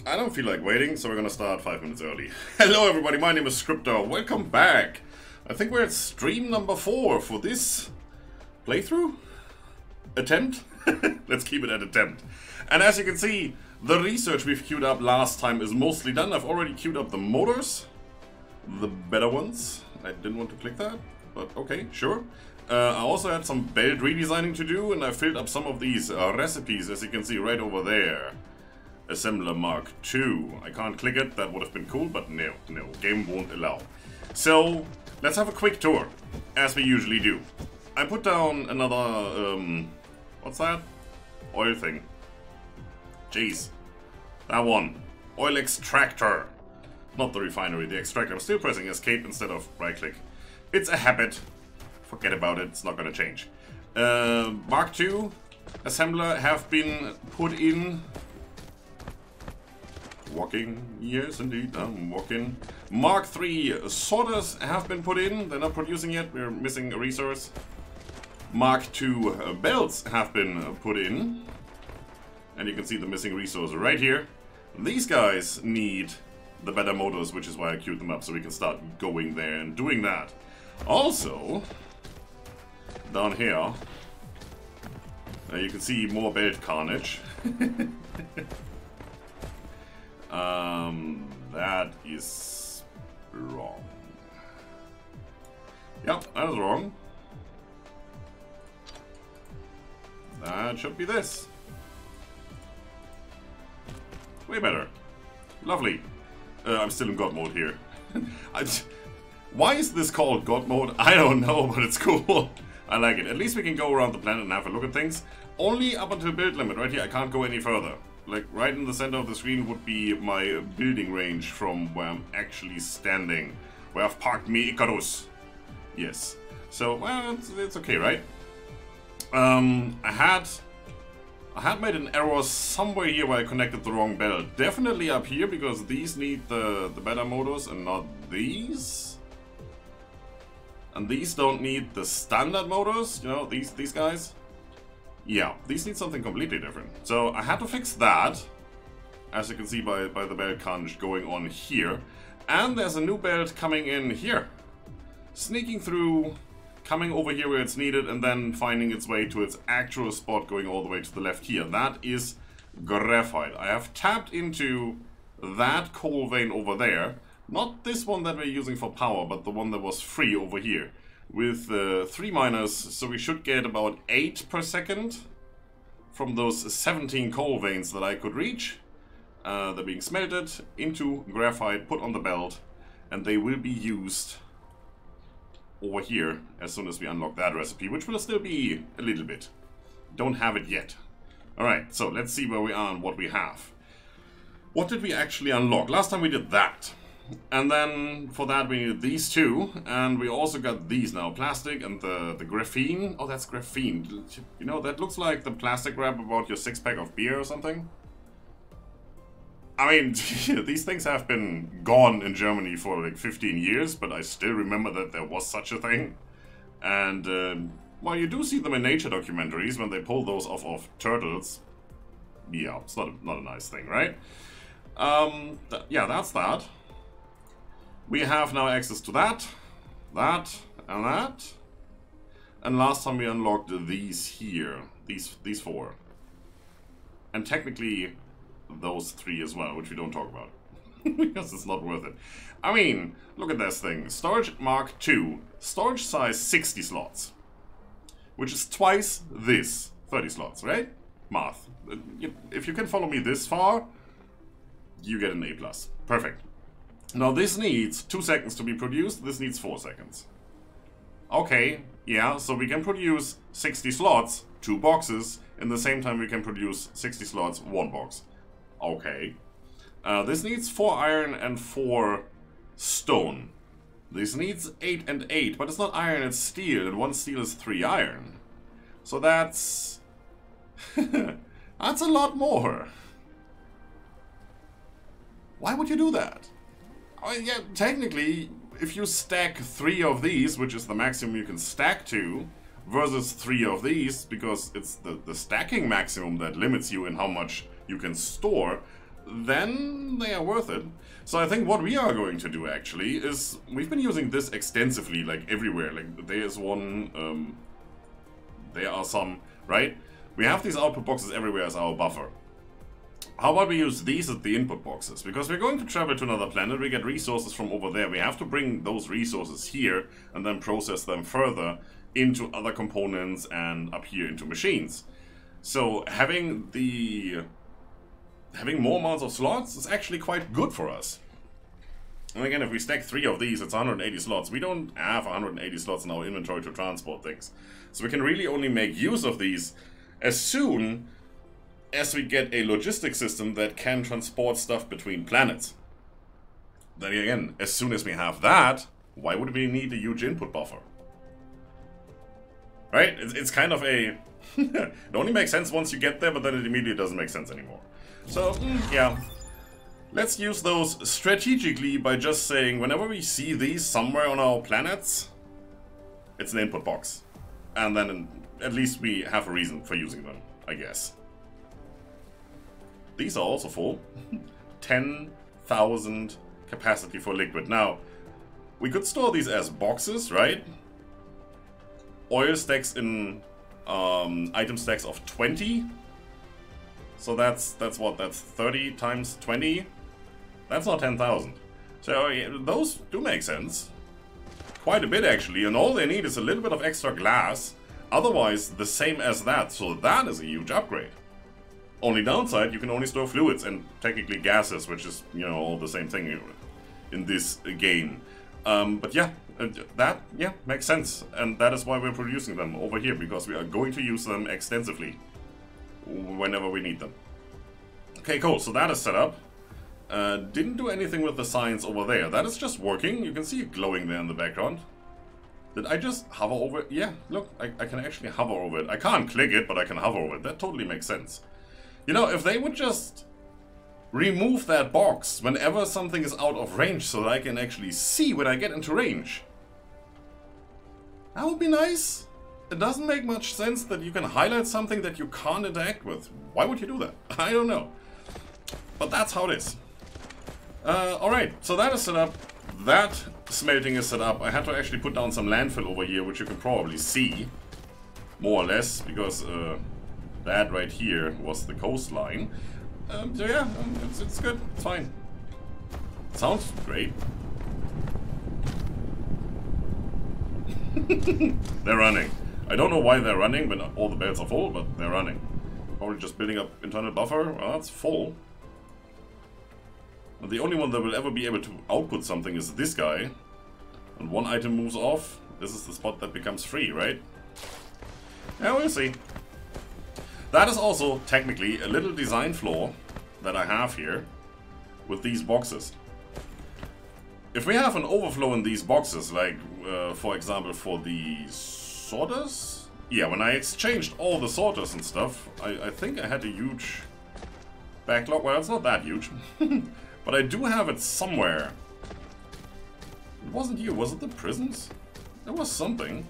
I don't feel like waiting, so we're gonna start 5 minutes early. Hello everybody, my name is Scriptor. Welcome back. I think we're at stream number 4 for this playthrough? Attempt? Let's keep it at attempt. And as you can see, the research we've queued up last time is mostly done. I've already queued up the motors. The better ones. I didn't want to click that, but okay, sure. I also had some belt redesigning to do, and I filled up some of these recipes, as you can see right over there. Assembler Mark II. I can't click it, that would have been cool, but no, game won't allow. So, let's have a quick tour, as we usually do. I put down another, what's that? Oil thing. Jeez. That one. Oil extractor. Not the refinery, the extractor. I'm still pressing escape instead of right click. It's a habit. Forget about it, it's not gonna change. Mark II assembler have been put in. Walking, yes indeed, I'm walking. Mark III sorters have been put in. They're not producing yet, we're missing a resource. Mark II belts have been put in. And you can see the missing resource right here. These guys need the better motors, which is why I queued them up, so we can start going there and doing that. Also, down here, you can see more belt carnage. That is wrong. Yep, that is wrong. That should be this. Way better. Lovely. I'm still in God mode here. Why is this called God mode? I don't know, but it's cool. I like it. At least we can go around the planet and have a look at things. Only up until build limit. Right here, I can't go any further. Like, right in the center of the screen would be my building range from where I'm actually standing. Where I've parked me Icarus. Yes. So, well, it's okay, right? I had made an error somewhere here where I connected the wrong belt. Definitely up here, because these need the better motors and not these. And these don't need the standard motors, you know, these guys. Yeah, these need something completely different. So I had to fix that, as you can see by the belt carnage going on here. And there's a new belt coming in here. Sneaking through, coming over here where it's needed, and then finding its way to its actual spot going all the way to the left here. That is graphite. I have tapped into that coal vein over there. Not this one that we're using for power, but the one that was free over here. With 3 miners, so we should get about 8 per second from those 17 coal veins that I could reach. They're being smelted into graphite, put on the belt, and they will be used over here as soon as we unlock that recipe, which will still be a little bit. Don't have it yet. Alright, so let's see where we are and what we have. What did we actually unlock? Last time we did that. And then for that we needed these two, and we also got these now, plastic and the graphene. Oh, that's graphene. You know, that looks like the plastic wrap about your 6-pack of beer or something. I mean, these things have been gone in Germany for like 15 years, but I still remember that there was such a thing. And, well, you do see them in nature documentaries when they pull those off of turtles. Yeah, it's not a nice thing, right? Yeah, that's that. We have now access to that, and that. And last time we unlocked these here, these 4. And technically those 3 as well, which we don't talk about. Because it's not worth it. I mean, look at this thing. Storage Mark II. Storage size 60 slots. Which is twice this. 30 slots, right? Math. If you can follow me this far, you get an A+. Perfect. Now this needs 2 seconds to be produced, this needs 4 seconds. Okay, yeah, so we can produce 60 slots, 2 boxes, in the same time we can produce 60 slots, 1 box. Okay. This needs 4 iron and 4 stone. This needs 8 and 8, but it's not iron, it's steel, and 1 steel is 3 iron. So that's... that's a lot more. Why would you do that? I mean, yeah, technically, if you stack 3 of these, which is the maximum you can stack to, versus 3 of these, because it's the stacking maximum that limits you in how much you can store, then they are worth it. So I think what we are going to do actually is, we've been using this extensively, like everywhere. Like there is one, there are some, right? We have these output boxes everywhere as our buffer. How about we use these as the input boxes? Because we're going to travel to another planet, we get resources from over there. We have to bring those resources here and then process them further into other components and up here into machines. So having more amounts of slots is actually quite good for us. And again, if we stack 3 of these, it's 180 slots. We don't have 180 slots in our inventory to transport things. So we can really only make use of these as soon as we get a logistics system that can transport stuff between planets. Then again, as soon as we have that, why would we need a huge input buffer? Right? It's kind of a... it only makes sense once you get there, but then it immediately doesn't make sense anymore. So, yeah. Let's use those strategically by just saying, whenever we see these somewhere on our planets, it's an input box. And then at least we have a reason for using them, I guess. These are also full. 10,000 capacity for liquid. Now, we could store these as boxes, right? Oil stacks in item stacks of 20. So that's what? That's 30 times 20. That's not 10,000. So yeah, those do make sense. Quite a bit actually, and all they need is a little bit of extra glass. Otherwise, the same as that. So that is a huge upgrade. Only downside, you can only store fluids and technically gases, which is, you know, all the same thing in this game. But yeah, that makes sense. And that is why we're producing them over here, because we are going to use them extensively whenever we need them. Okay, cool. So that is set up. Didn't do anything with the signs over there. That is just working. You can see it glowing there in the background. Did I just hover over it? Yeah, look, I can actually hover over it. I can't click it, but I can hover over it. That totally makes sense. You know, if they would just remove that box whenever something is out of range so that I can actually see when I get into range. That would be nice. It doesn't make much sense that you can highlight something that you can't interact with. Why would you do that? I don't know. But that's how it is. Alright, so that is set up. That smelting is set up. I had to actually put down some landfill over here, which you can probably see. More or less, because that right here was the coastline. So yeah, it's good. It's fine. Sounds great. They're running. I don't know why they're running when all the belts are full, but they're running. Probably just building up internal buffer. Well, that's full. But the only one that will ever be able to output something is this guy. And one item moves off. This is the spot that becomes free, right? Yeah, we'll see. That is also technically a little design flaw that I have here with these boxes. If we have an overflow in these boxes, like for example for the sorters, yeah, when I exchanged all the sorters and stuff, I think I had a huge backlog. Well, it's not that huge, but I do have it somewhere. It wasn't you, was it the prisons? There was something.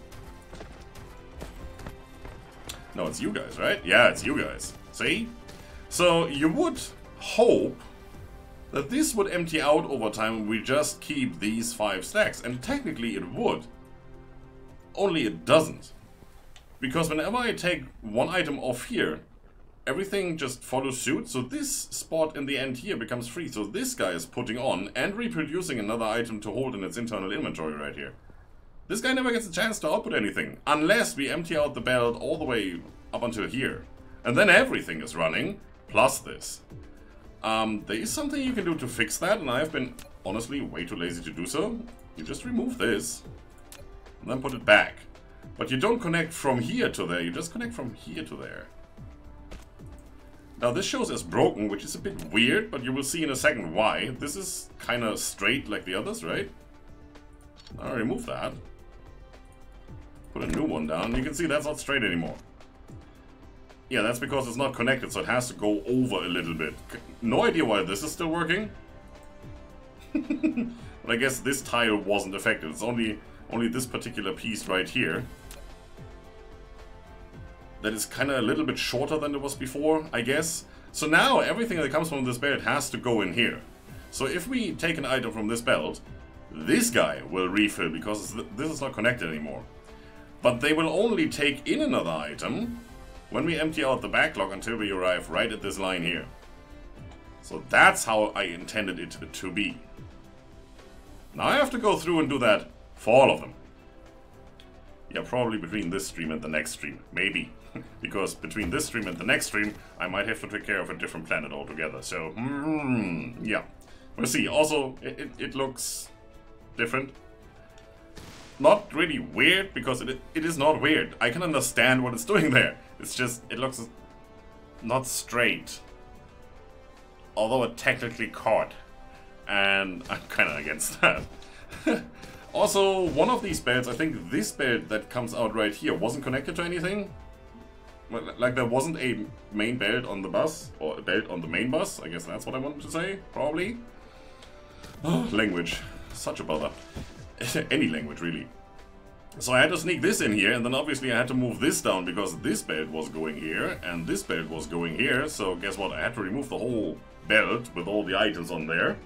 No, it's you guys, right? Yeah, it's you guys. See? So you would hope that this would empty out over time and we just keep these 5 stacks. And technically it would. Only it doesn't. Because whenever I take one item off here, everything just follows suit. So this spot in the end here becomes free. So this guy is putting on and reproducing another item to hold in its internal inventory right here. This guy never gets a chance to output anything, unless we empty out the belt all the way up until here. And then everything is running, plus this. There is something you can do to fix that, and I've been, honestly, way too lazy to do so. You just remove this, and then put it back. But you don't connect from here to there, you just connect from here to there. Now this shows as broken, which is a bit weird, but you will see in a second why. This is kind of straight like the others, right? I'll remove that. Put a new one down. You can see that's not straight anymore. Yeah, that's because it's not connected, so it has to go over a little bit. No idea why this is still working. But I guess this tile wasn't affected. It's only this particular piece right here that is kind of a little bit shorter than it was before, I guess. So now everything that comes from this belt has to go in here. So if we take an item from this belt, this guy will refill because this is not connected anymore. But they will only take in another item when we empty out the backlog until we arrive right at this line here. So that's how I intended it to be. Now I have to go through and do that for all of them. Yeah, probably between this stream and the next stream. Maybe. Because between this stream and the next stream, I might have to take care of a different planet altogether. So, yeah. We'll see. Also, it looks different. Not really weird, because it is not weird. I can understand what it's doing there. It's just, it looks not straight. Although it technically caught. And I'm kind of against that. Also, one of these belts, I think this belt that comes out right here, wasn't connected to anything. Like there wasn't a main belt on the bus, or a belt on the main bus. I guess that's what I wanted to say, probably. Oh, language. Such a bother. Any language, really. So I had to sneak this in here, and then obviously I had to move this down because this belt was going here, and this belt was going here. So guess what? I had to remove the whole belt with all the items on there.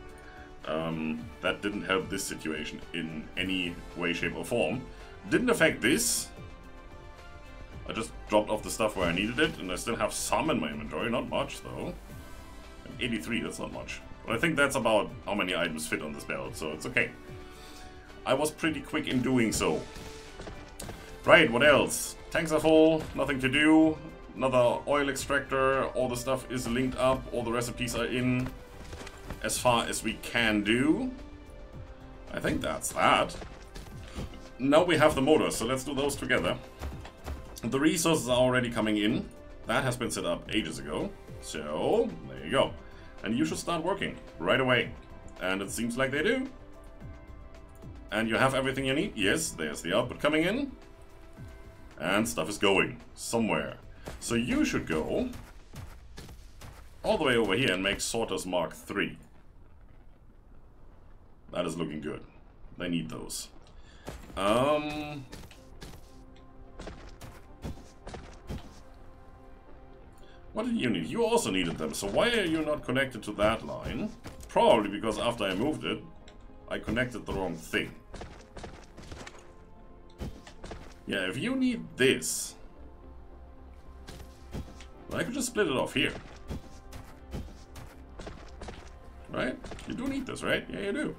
That didn't help this situation in any way, shape, or form. Didn't affect this. I just dropped off the stuff where I needed it, and I still have some in my inventory. Not much, though. 83, that's not much. But I think that's about how many items fit on this belt, so it's okay. I was pretty quick in doing so. Right, what else? Tanks are full, nothing to do. Another oil extractor, all the stuff is linked up, all the recipes are in. As far as we can do. I think that's that. Now we have the motors, so let's do those together. The resources are already coming in. That has been set up ages ago. So, there you go. And you should start working right away. And it seems like they do. And you have everything you need. Yes, there's the output coming in. And stuff is going somewhere. So you should go all the way over here and make sorters Mark 3. That is looking good. They need those. What did you need? You also needed them, so why are you not connected to that line? Probably because after I moved it, I connected the wrong thing. Yeah, if you need this, well, I could just split it off here. Right? You do need this, right? Yeah, you do.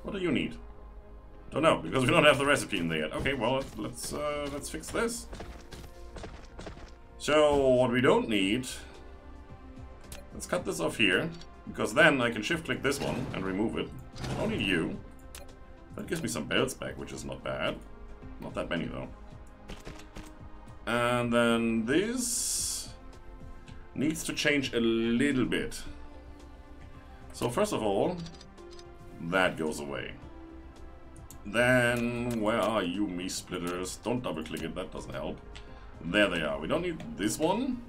What do you need? Don't know, because we don't have the recipe in there yet. Okay, well, let's fix this. So, what we don't need... Let's cut this off here, because then I can shift-click this one and remove it. I don't need you. That gives me some belts back, which is not bad. Not that many, though. And then this needs to change a little bit. So first of all, that goes away. Then, where are you, me splitters? Don't double click it, that doesn't help. There they are. We don't need this one.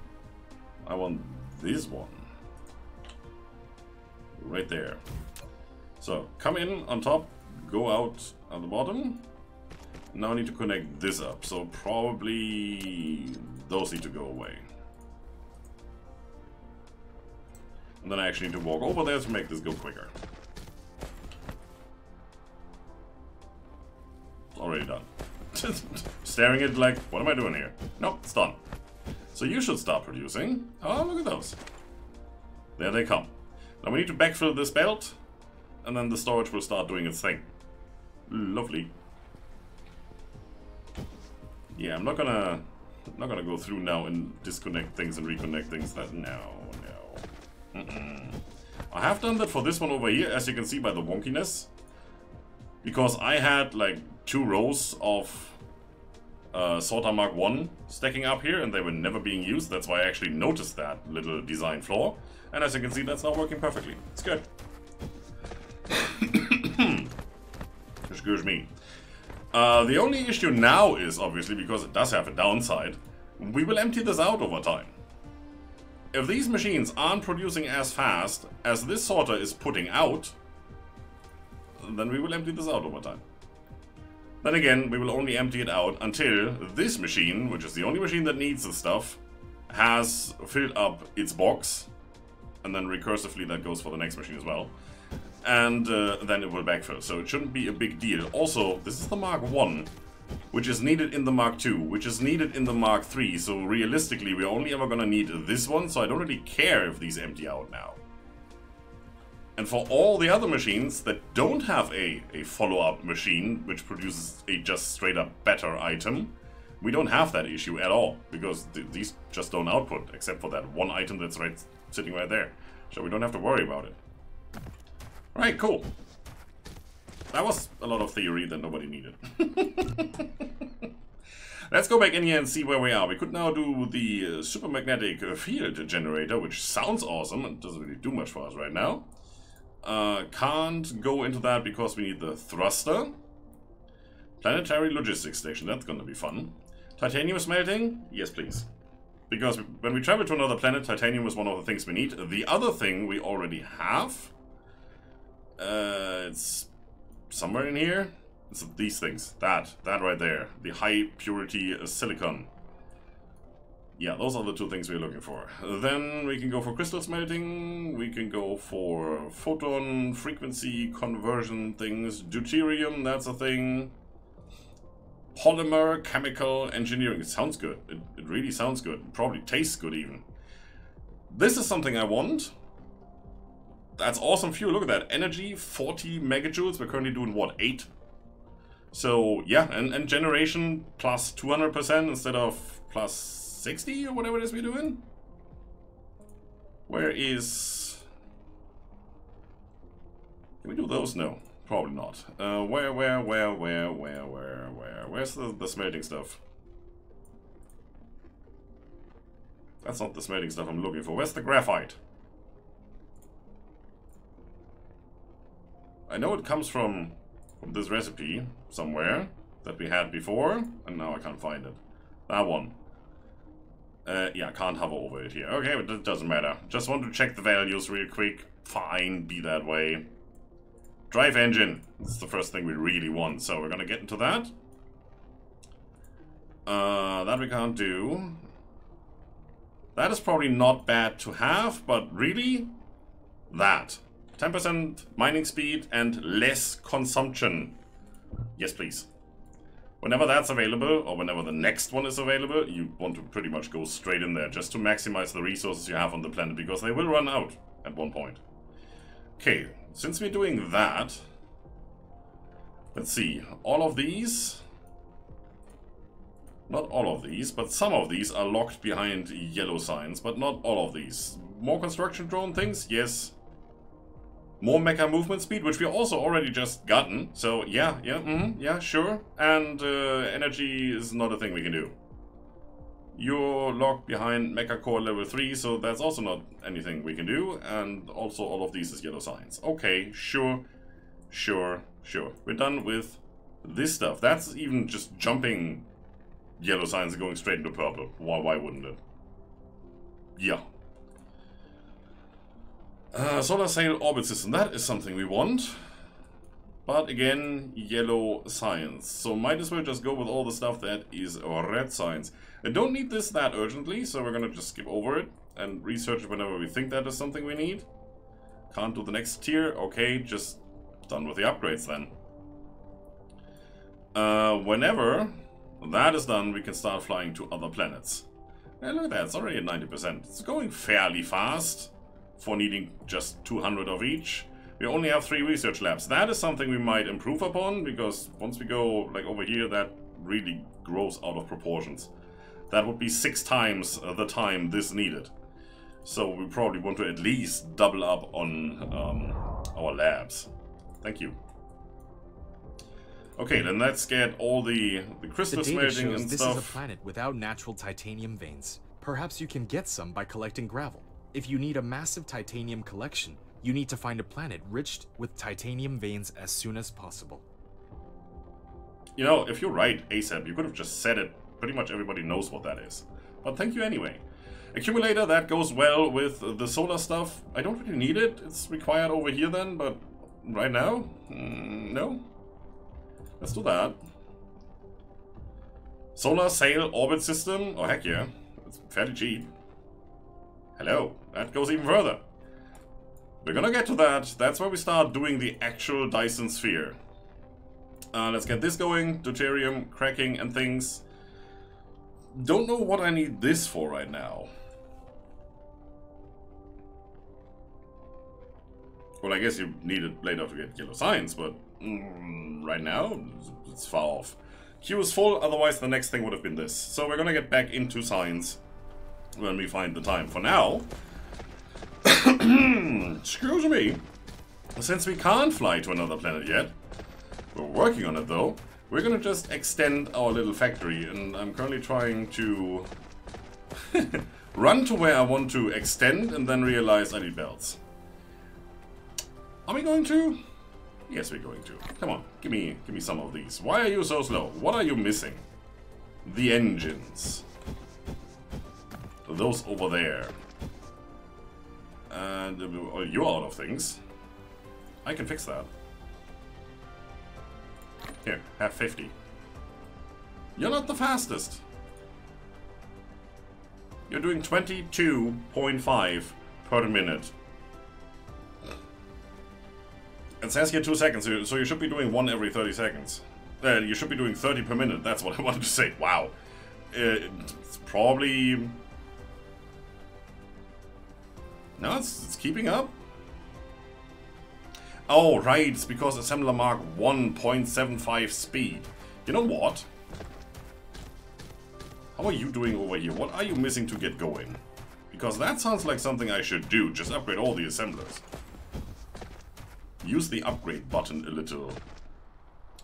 I want this one. Right there. So, come in on top, go out at the bottom. Now I need to connect this up, so probably those need to go away. And then I actually need to walk over there to make this go quicker. It's already done. Staring at it like, what am I doing here? Nope, it's done. So you should start producing. Oh, look at those. There they come. Now we need to backfill this belt, and then the storage will start doing its thing. Lovely. Yeah, I'm not gonna go through now and disconnect things and reconnect things. No. I have done that for this one over here, as you can see by the wonkiness. Because I had like 2 rows of Sorter Mark 1 stacking up here, and they were never being used. That's why I actually noticed that little design flaw. And as you can see, that's now working perfectly. It's good. Excuse me. The only issue now is, obviously, because it does have a downside, we will empty this out over time. If these machines aren't producing as fast as this sorter is putting out, then we will empty this out over time. Then again, we will only empty it out until this machine, which is the only machine that needs this stuff, has filled up its box and then recursively that goes for the next machine as well. And then it will backfill, so it shouldn't be a big deal. Also, this is the Mark 1, which is needed in the Mark 2, which is needed in the Mark 3, so realistically we're only ever gonna need this one, so I don't really care if these empty out now. And for all the other machines that don't have a follow-up machine, which produces a just straight-up better item, we don't have that issue at all, because these just don't output, except for that one item that's sitting right there. So we don't have to worry about it. Right, cool. That was a lot of theory that nobody needed. Let's go back in here and see where we are. We could now do the supermagnetic field generator, which sounds awesome and doesn't really do much for us right now. Can't go into that because we need the thruster. Planetary logistics station, that's gonna be fun. Titanium smelting? Yes, please. Because when we travel to another planet, titanium is one of the things we need. The other thing we already have... it's somewhere in here. It's these things. That right there. The high purity silicon. Yeah, those are the two things we're looking for. Then we can go for crystal smelting. We can go for photon frequency conversion things. Deuterium, that's a thing. Polymer chemical engineering. It sounds good. It really sounds good. It probably tastes good even. This is something I want. That's awesome fuel. Look at that. Energy, 40 megajoules. We're currently doing, what, 8? So, yeah, and generation plus 200% instead of plus 60 or whatever it is we're doing. Where is... Can we do those? No, probably not. Where's the smelting stuff? That's not the smelting stuff I'm looking for. Where's the graphite? I know it comes from this recipe somewhere that we had before, and now I can't find it. That one. Yeah, I can't hover over it here. Okay, but it doesn't matter. Just want to check the values real quick. Fine, be that way. Drive engine. That's the first thing we really want, so we're gonna get into that. That we can't do. That is probably not bad to have, but really? That. 10% mining speed and less consumption. Yes, please. Whenever that's available, or whenever the next one is available, you want to pretty much go straight in there just to maximize the resources you have on the planet, because they will run out at one point. Okay, since we're doing that, let's see. All of these... Not all of these, but some of these are locked behind yellow signs, but not all of these. More construction drone things? Yes. More mecha movement speed, which we also already just gotten. So yeah, yeah, sure. And energy is not a thing we can do. You're locked behind mecha core level 3, so that's also not anything we can do. And also all of these is yellow signs. Okay, sure. We're done with this stuff. That's even just jumping yellow signs and going straight into purple. Why wouldn't it? Yeah. Solar sail orbit system, that is something we want. But again, yellow signs. So might as well just go with all the stuff that is red signs. I don't need this that urgently, so we're gonna just skip over it and research it whenever we think that is something we need. Can't do the next tier. Okay, just done with the upgrades then. Whenever that is done, we can start flying to other planets. And look at that, it's already at 90%. It's going fairly fast for needing just 200 of each. We only have 3 research labs. That is something we might improve upon, because once we go like over here, that really grows out of proportions. That would be 6 times the time this needed. So we probably want to at least double up on our labs. Thank you. Okay, then let's get all the crystal smelting and this stuff. This is a planet without natural titanium veins. Perhaps you can get some by collecting gravel. If you need a massive titanium collection, you need to find a planet rich with titanium veins as soon as possible. You know, if you're right, ASAP, you could have just said it. Pretty much everybody knows what that is. But thank you anyway. Accumulator, that goes well with the solar stuff. I don't really need it. It's required over here then, but right now? No. Let's do that. Solar sail orbit system? Oh, heck yeah. It's fairly cheap. Hello. That goes even further. We're gonna get to that. That's where we start doing the actual Dyson sphere. Let's get this going. Deuterium, cracking and things. Don't know what I need this for right now. Well, I guess you need it later to get yellow science, but right now, it's far off. Queue is full, otherwise the next thing would have been this. So we're gonna get back into science when we find the time. For now, excuse me, since we can't fly to another planet yet, we're working on it though, we're gonna just extend our little factory, and I'm currently trying to run to where I want to extend and then realize I need belts. Are we going to? Yes, we're going to. Come on, give me some of these. Why are you so slow? What are you missing? The engines. Those over there. And you're out of things. I can fix that. Here, have 50. You're not the fastest. You're doing 22.5 per minute. It says here 2 seconds, so you should be doing 1 every 30 seconds. You should be doing 30 per minute, that's what I wanted to say. Wow. It's probably... No, it's keeping up. Oh, right, it's because assembler mark 1.75 speed. You know what? How are you doing over here? What are you missing to get going? Because that sounds like something I should do. Just upgrade all the assemblers. Use the upgrade button a little.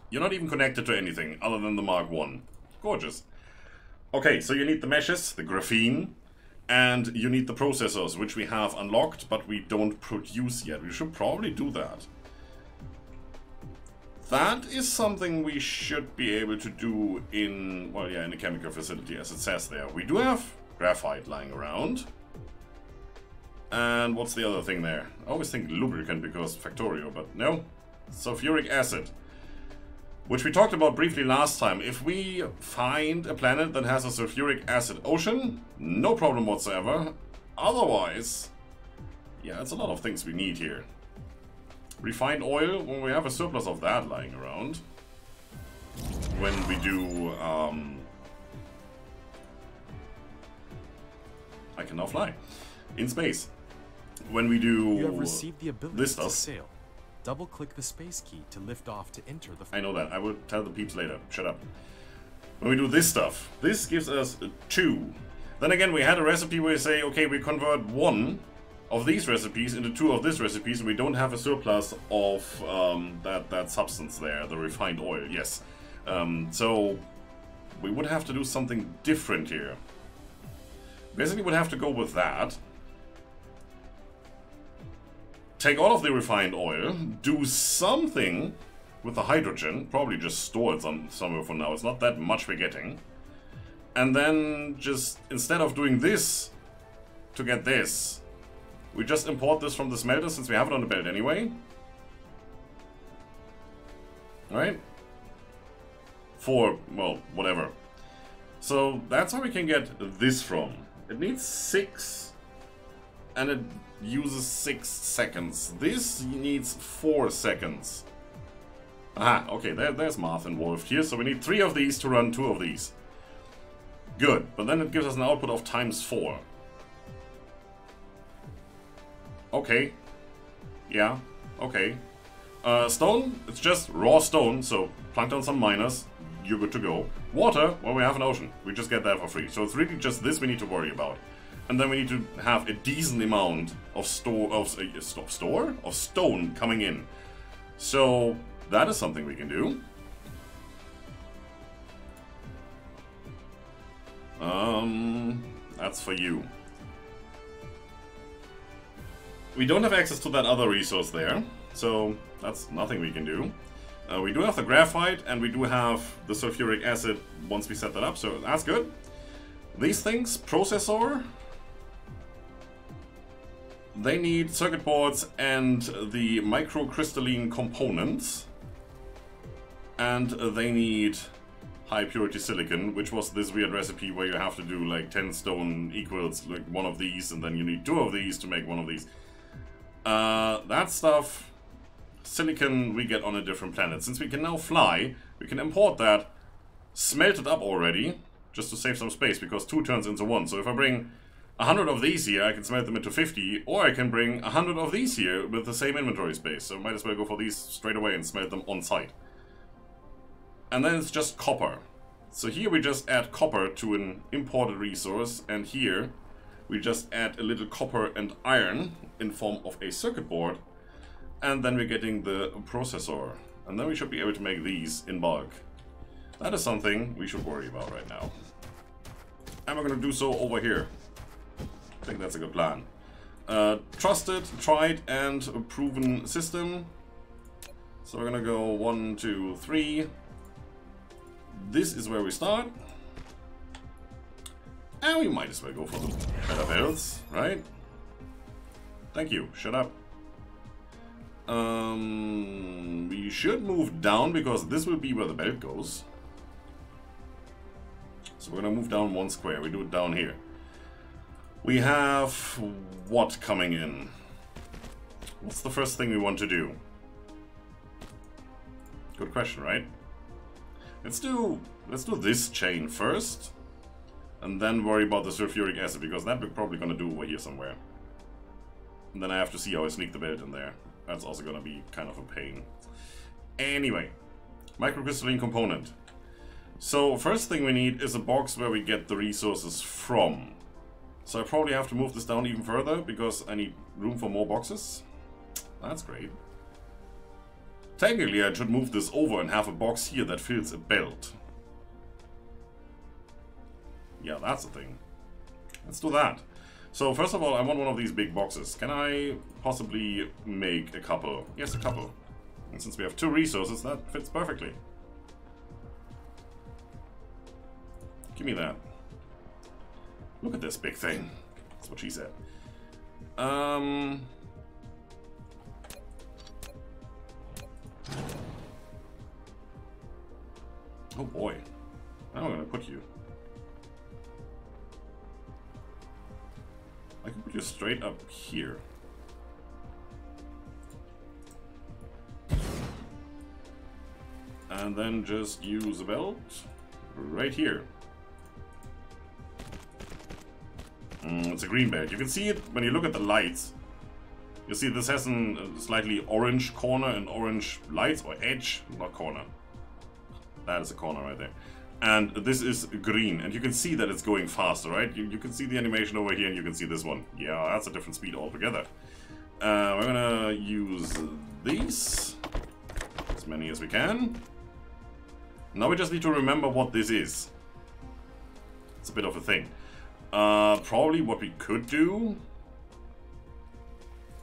You're not even connected to anything other than the Mark 1. Gorgeous. Okay, so you need the meshes, the graphene, and you need the processors, which we have unlocked, but we don't produce yet. We should probably do that. That is something we should be able to do in, well, yeah, in the chemical facility, as it says there. We do have graphite lying around. And what's the other thing there? I always think lubricant because Factorio, but no. Sulfuric acid. Which we talked about briefly last time. If we find a planet that has a sulfuric acid ocean, no problem whatsoever. Otherwise, yeah, it's a lot of things we need here. Refined oil, when we have a surplus of that lying around. When we do, I can now fly. In space. When we do you have received the ability this stuff. to sail. Double-click the space key to lift off to enter the... I know that. I will tell the peeps later. Shut up. When we do this stuff, this gives us 2. Then again, we had a recipe where you say, okay, we convert 1 of these recipes into 2 of this recipes, and we don't have a surplus of that substance there, the refined oil. Yes. So we would have to do something different here. Basically, we'd have to go with that. Take all of the refined oil, do something with the hydrogen, probably just store it somewhere for now, it's not that much we're getting. And then just, instead of doing this to get this, we just import this from the smelter since we have it on the belt anyway. Right? For, well, whatever. So that's where we can get this from. It needs 6 and it uses 6 seconds. This needs 4 seconds. Aha, okay, there's math involved here. So we need 3 of these to run 2 of these. Good, but then it gives us an output of ×4. Okay. Yeah, okay. Stone, it's just raw stone, so plunk down some miners, you're good to go. Water, well, we have an ocean. We just get that for free. So it's really just this we need to worry about. And then we need to have a decent amount of stone coming in. So that is something we can do. That's for you. We don't have access to that other resource there, so that's nothing we can do. We do have the graphite, and we do have the sulfuric acid once we set that up, so that's good. These things, processor, they need circuit boards and the microcrystalline components. And they need high purity silicon, which was this weird recipe where you have to do like 10 stone equals like one of these, and then you need 2 of these to make one of these. That stuff, silicon we get on a different planet. Since we can now fly, we can import that, smelt it up already, just to save some space, because 2 turns into 1. So if I bring 100 of these here, I can smelt them into 50, or I can bring 100 of these here with the same inventory space. So I might as well go for these straight away and smelt them on site. And then it's just copper. So here we just add copper to an imported resource, and here we just add a little copper and iron in form of a circuit board, and then we're getting the processor. And then we should be able to make these in bulk. That is something we should worry about right now. And we're going to do so over here. I think that's a good plan. Trusted, tried, and proven system. So we're going to go 1, 2, 3. This is where we start. And we might as well go for the better builds, right? Thank you, shut up. We should move down because this will be where the belt goes. So we're gonna move down 1 square. We do it down here. We have what coming in? What's the first thing we want to do? Good question, right? Let's do this chain first, and then worry about the sulfuric acid, because that we're probably gonna do over here somewhere. And then I have to see how I sneak the belt in there. That's also gonna be kind of a pain. Anyway, microcrystalline component. So first thing we need is a box where we get the resources from. So I probably have to move this down even further because I need room for more boxes. That's great. Technically I should move this over and have a box here that fills a belt. Yeah, that's the thing. Let's do that. So first of all, I want one of these big boxes. Can I possibly make a couple? Yes, a couple. And since we have 2 resources, that fits perfectly. Give me that. Look at this big thing. That's what she said. Oh boy. Now I'm gonna put you. I can put you straight up here. And then just use a belt right here. It's a green belt. You can see it when you look at the lights. You see this has a slightly orange corner and orange lights, or edge, not corner. That is a corner right there. And this is green, and you can see that it's going faster, right? You can see the animation over here, and you can see this one. Yeah, that's a different speed altogether. We're gonna use these, as many as we can. Now we just need to remember what this is. It's a bit of a thing. Probably what we could do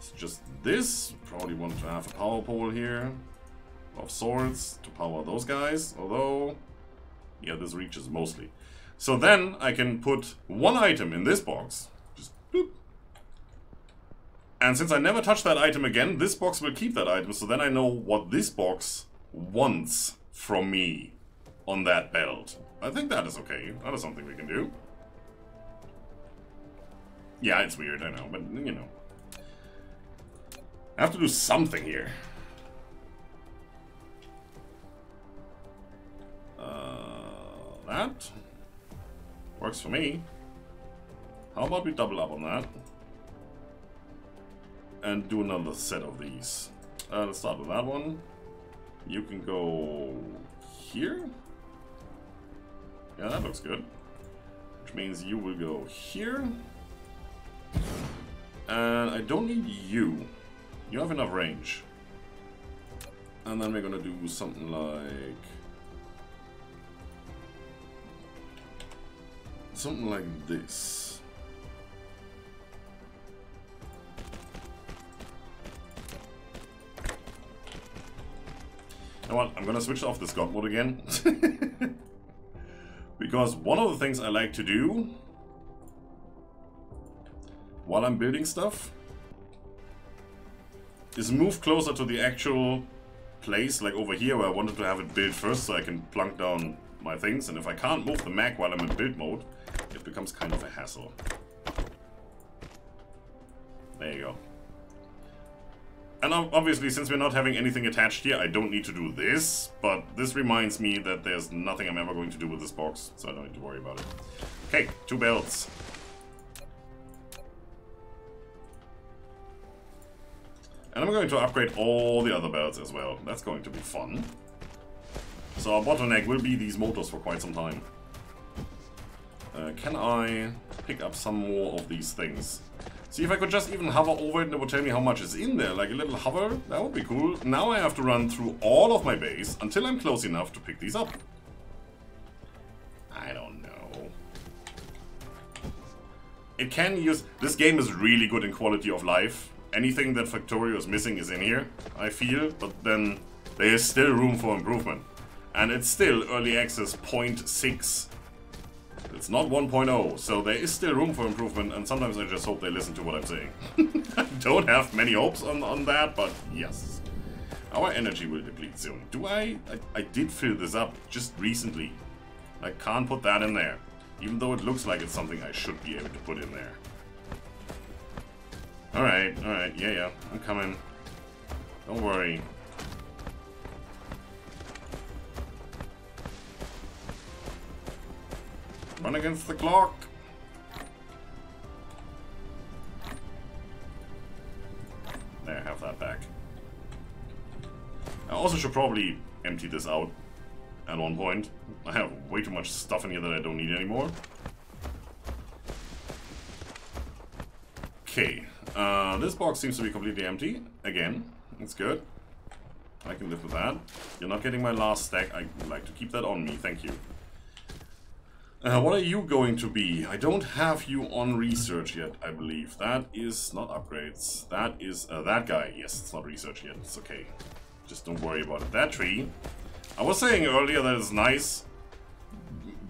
is just this. Probably want to have a power pole here of sorts to power those guys, although yeah, this reaches mostly. So then I can put one item in this box, just boop. And since I never touch that item again, this box will keep that item, so then I know what this box wants from me on that belt. I think that is okay. That is something we can do. Yeah, it's weird, I know, but you know. I have to do something here. That works for me. How about we double up on that? And do another set of these. Let's start with that one. You can go here. Yeah, that looks good. Which means you will go here. And I don't need you. You have enough range. And then we're gonna do something like... something like this. You know what? I'm gonna switch off this God mode again. Because one of the things I like to do while I'm building stuff is move closer to the actual place, like over here where I wanted to have it built first so I can plunk down my things, and if I can't move the Mac while I'm in build mode, it becomes kind of a hassle. There you go. And obviously, since we're not having anything attached here, I don't need to do this, but this reminds me that there's nothing I'm ever going to do with this box, so I don't need to worry about it. Okay, 2 belts. And I'm going to upgrade all the other belts as well. That's going to be fun. So our bottleneck will be these motors for quite some time. Can I pick up some more of these things? See, if I could just even hover over it and it would tell me how much is in there, like a little hover, that would be cool. Now I have to run through all of my base until I'm close enough to pick these up. I don't know. It can use... This game is really good in quality of life. Anything that Factorio is missing is in here, I feel, but then there is still room for improvement. And it's still early access 0.6. It's not 1.0, so there is still room for improvement, and sometimes I just hope they listen to what I'm saying. I don't have many hopes on that, but yes. Our energy will deplete soon. Do I did fill this up just recently. I can't put that in there, even though it looks like it's something I should be able to put in there. Alright, yeah, I'm coming. Don't worry. Run against the clock. There, have that back. I also should probably empty this out at one point. I have way too much stuff in here that I don't need anymore. Okay, this box seems to be completely empty. Again, it's good. I can live with that. You're not getting my last stack. I would like to keep that on me, thank you. What are you going to be? I don't have you on research yet, I believe. That is not upgrades. That is that guy. Yes, it's not research yet. It's okay. Just don't worry about it. That tree. I was saying earlier that it's nice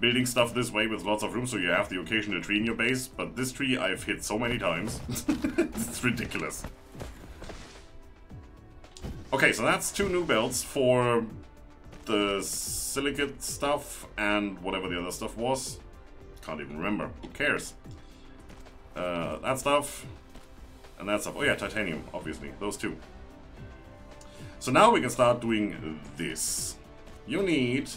building stuff this way with lots of room so you have the occasional tree in your base, but this tree I've hit so many times. It's ridiculous. Okay, so that's 2 new belts for the silicate stuff and whatever the other stuff was. Can't even remember. Who cares? That stuff and that stuff. Oh yeah, titanium, obviously. Those 2. So now we can start doing this. You need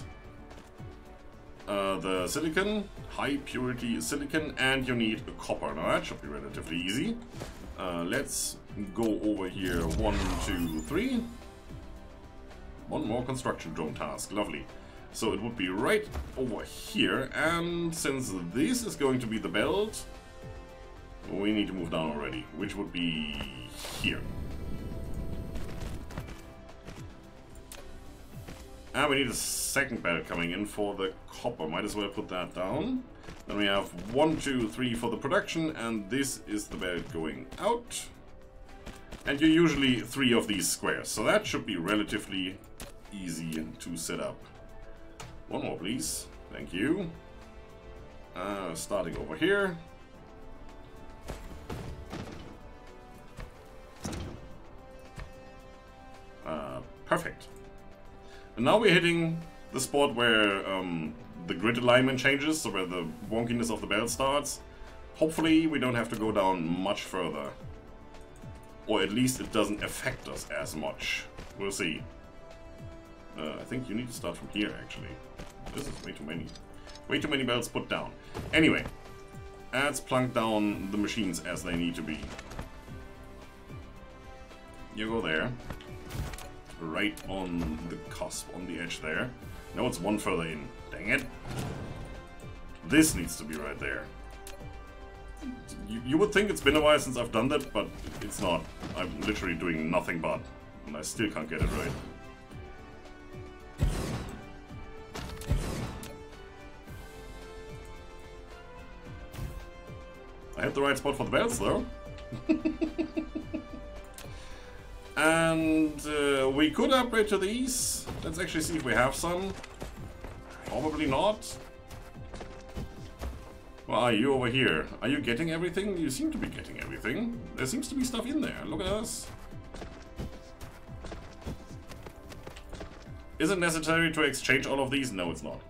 the silicon, high purity silicon, and you need a copper. Now that should be relatively easy. Let's go over here. 1, 2, 3. One more construction drone task. Lovely. So it would be right over here, and since this is going to be the belt, we need to move down already, which would be here. And we need a second belt coming in for the copper. Might as well put that down. Then we have 1, 2, 3 for the production, and this is the belt going out. And you're usually 3 of these squares, so that should be relatively easy to set up. One more, please. Thank you. Starting over here. Perfect. And now we're hitting the spot where the grid alignment changes, so where the wonkiness of the belt starts. Hopefully we don't have to go down much further. Or at least it doesn't affect us as much. We'll see. I think you need to start from here, actually. This is way too many. Way too many belts put down. Anyway, let's plunk down the machines as they need to be. You go there. Right on the cusp, on the edge there. No, it's 1 further in. Dang it. This needs to be right there. You would think it's been a while since I've done that, but it's not. I'm literally doing nothing but. And I still can't get it right. I hit the right spot for the belts, though. And we could upgrade to these. Let's actually see if we have some. Probably not. Well, are you over here? Are you getting everything? You seem to be getting everything. There seems to be stuff in there. Look at us. Is it necessary to exchange all of these? No, it's not.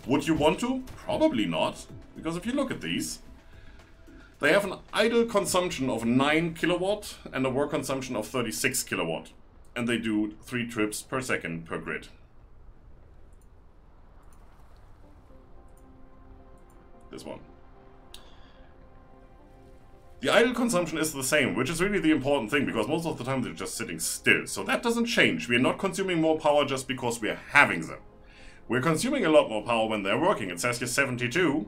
Would you want to? Probably not. Because if you look at these, They have an idle consumption of 9 kilowatt and a work consumption of 36 kilowatt. And they do 3 trips per second per grid. This one. The idle consumption is the same, which is really the important thing, because most of the time they're just sitting still. So that doesn't change. We're not consuming more power just because we're having them. We're consuming a lot more power when they're working. It says here 72,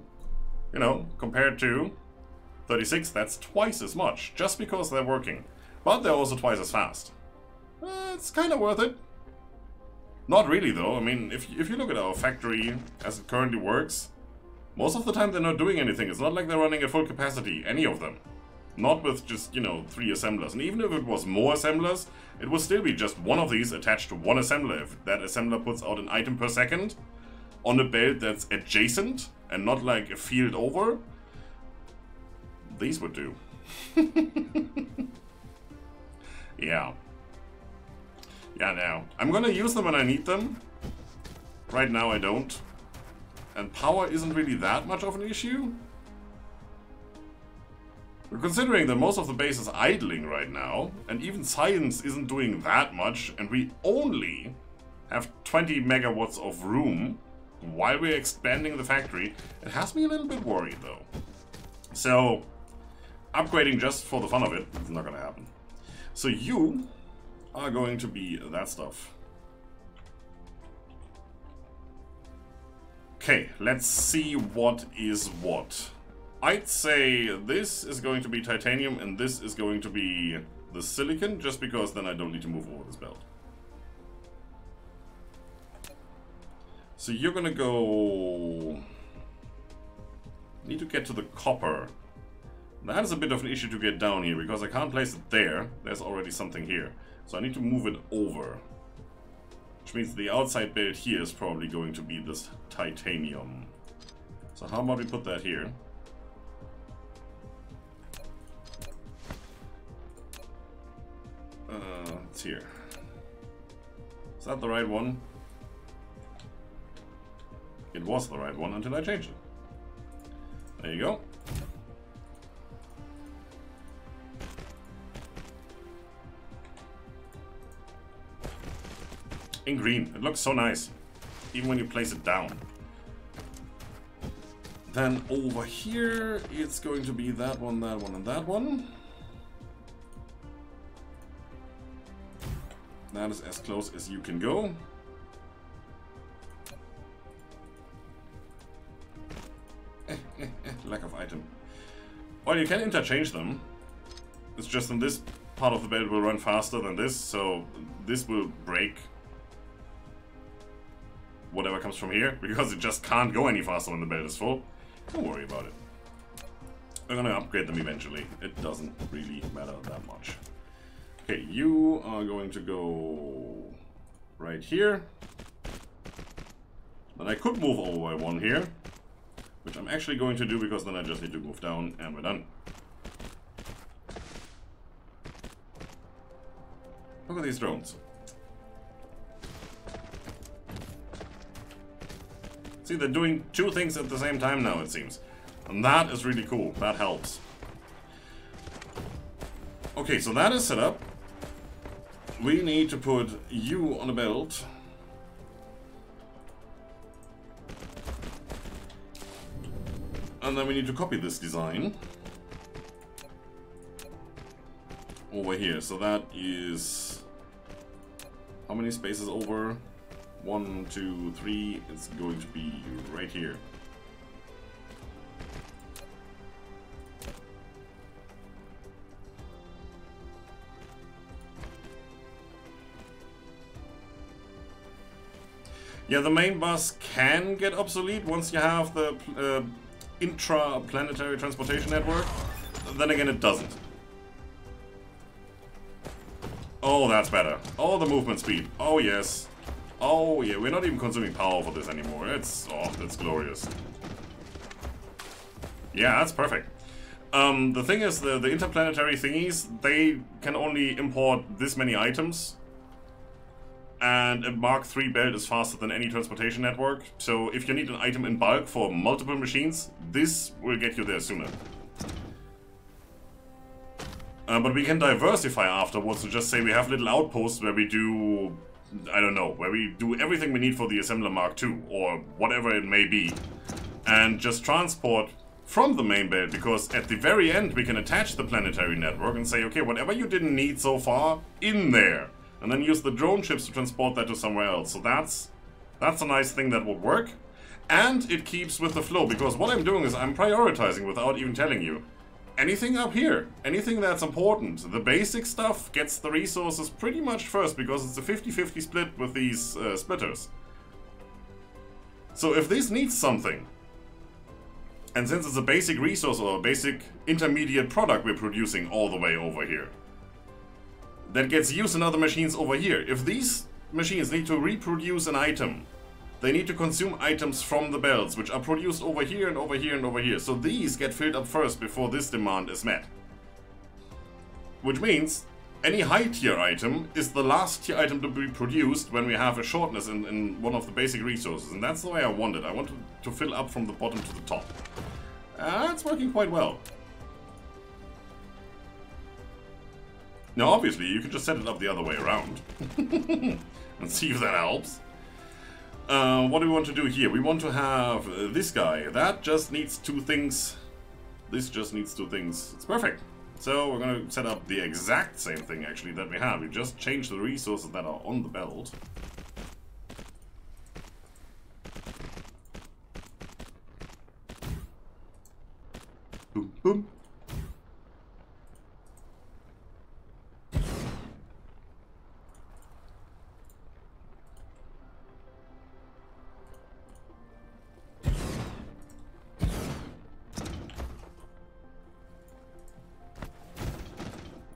you know, compared to 36, that's twice as much, just because they're working. But they're also twice as fast. It's kind of worth it. Not really, though. I mean, if you look at our factory as it currently works, most of the time they're not doing anything. It's not like they're running at full capacity, any of them. Not with just, you know, 3 assemblers. And even if it was more assemblers, it would still be just one of these attached to one assembler. If that assembler puts out an item per second on a belt that's adjacent and not like a field over, these would do. Yeah. Yeah, now. I'm gonna use them when I need them. Right now I don't. And power isn't really that much of an issue. We're considering that most of the base is idling right now, and even science isn't doing that much, and we only have 20 megawatts of room while we're expanding the factory. It has me a little bit worried, though. So, upgrading just for the fun of it is not gonna happen. So you are going to be that stuff. Okay, let's see what is what. I'd say this is going to be titanium and this is going to be the silicon, just because then I don't need to move over this belt. So you're gonna go... Need to get to the copper. That is a bit of an issue to get down here, because I can't place it there. There's already something here. So I need to move it over. Which means the outside belt here is probably going to be this titanium. So how about we put that here? It's here. Is that the right one? It was the right one until I changed it. There you go. In green. It looks so nice. Even when you place it down. Then over here, it's going to be that one, and that one. That is as close as you can go. Lack of item. Well, you can interchange them. It's just in this part of the belt will run faster than this, so this will break whatever comes from here, because it just can't go any faster when the belt is full. Don't worry about it. I'm gonna upgrade them eventually. It doesn't really matter that much. Okay, you are going to go right here. Then I could move over by one here, which I'm actually going to do, because then I just need to move down and we're done. Look at these drones. See, they're doing 2 things at the same time now, it seems. And that is really cool. That helps. Okay, so that is set up. We need to put you on a belt. And then we need to copy this design over here. So that is... How many spaces over? 1, 2, 3. It's going to be right here. Yeah, the main bus can get obsolete once you have the intra-planetary transportation network. Then again, it doesn't. Oh, that's better. Oh, the movement speed. Oh, yes. Oh, yeah, we're not even consuming power for this anymore. It's... oh, that's glorious. Yeah, that's perfect. The thing is, the interplanetary thingies, they can only import this many items. And a Mark III belt is faster than any transportation network. So if you need an item in bulk for multiple machines, this will get you there sooner. But we can diversify afterwards to just say we have little outposts where we do, I don't know, where we do everything we need for the Assembler Mark II, or whatever it may be, and just transport from the main belt, because at the very end we can attach the planetary network and say, okay, whatever you didn't need so far, in there, and then use the drone ships to transport that to somewhere else. So that's a nice thing that would work, and it keeps with the flow, because what I'm doing is I'm prioritizing without even telling you. Anything up here, anything that's important, the basic stuff gets the resources pretty much first, because it's a 50-50 split with these splitters. So if this needs something, and since it's a basic resource or a basic intermediate product we're producing all the way over here, that gets used in other machines over here. If these machines need to reproduce an item, they need to consume items from the belts, which are produced over here and over here and over here. So these get filled up first before this demand is met. Which means any high tier item is the last tier item to be produced when we have a shortness in one of the basic resources. And that's the way I want it. I want to fill up from the bottom to the top. It's working quite well. Now obviously you can just set it up the other way around. And see if that helps. What do we want to do here? We want to have this guy. That just needs two things. This just needs two things. It's perfect. So we're going to set up the exact same thing actually that we have. We just change the resources that are on the belt. Boom, boom.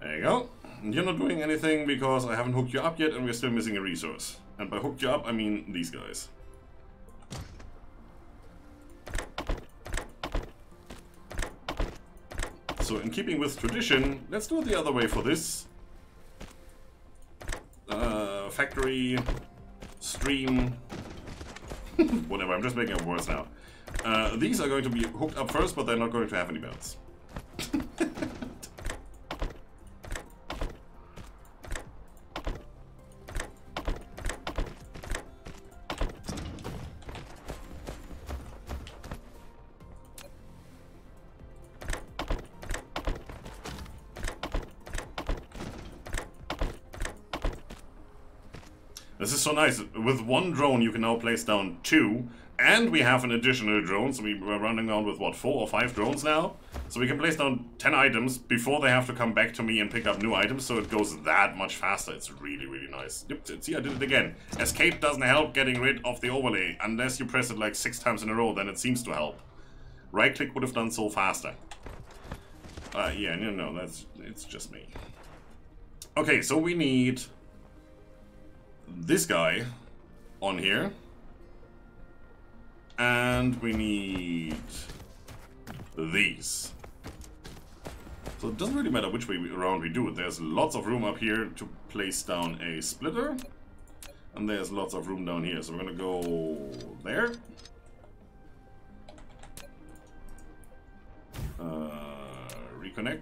There you go. And you're not doing anything because I haven't hooked you up yet and we're still missing a resource. And by hooked you up, I mean these guys. So in keeping with tradition, let's do it the other way for this. Factory, stream, whatever, I'm just making up words now. These are going to be hooked up first, but they're not going to have any belts. This is so nice. With one drone you can now place down 2, and we have an additional drone, so we're running around with what, 4 or 5 drones now? So we can place down 10 items before they have to come back to me and pick up new items, so it goes that much faster. It's really, really nice. Yep, see, I did it again. Escape doesn't help getting rid of the overlay, unless you press it like 6 times in a row, then it seems to help. Right click would have done so faster. Yeah, no, it's just me. Okay, so we need this guy on here, and we need these. So it doesn't really matter which way around we do it. There's lots of room up here to place down a splitter, and there's lots of room down here. So we're gonna go there. Reconnect.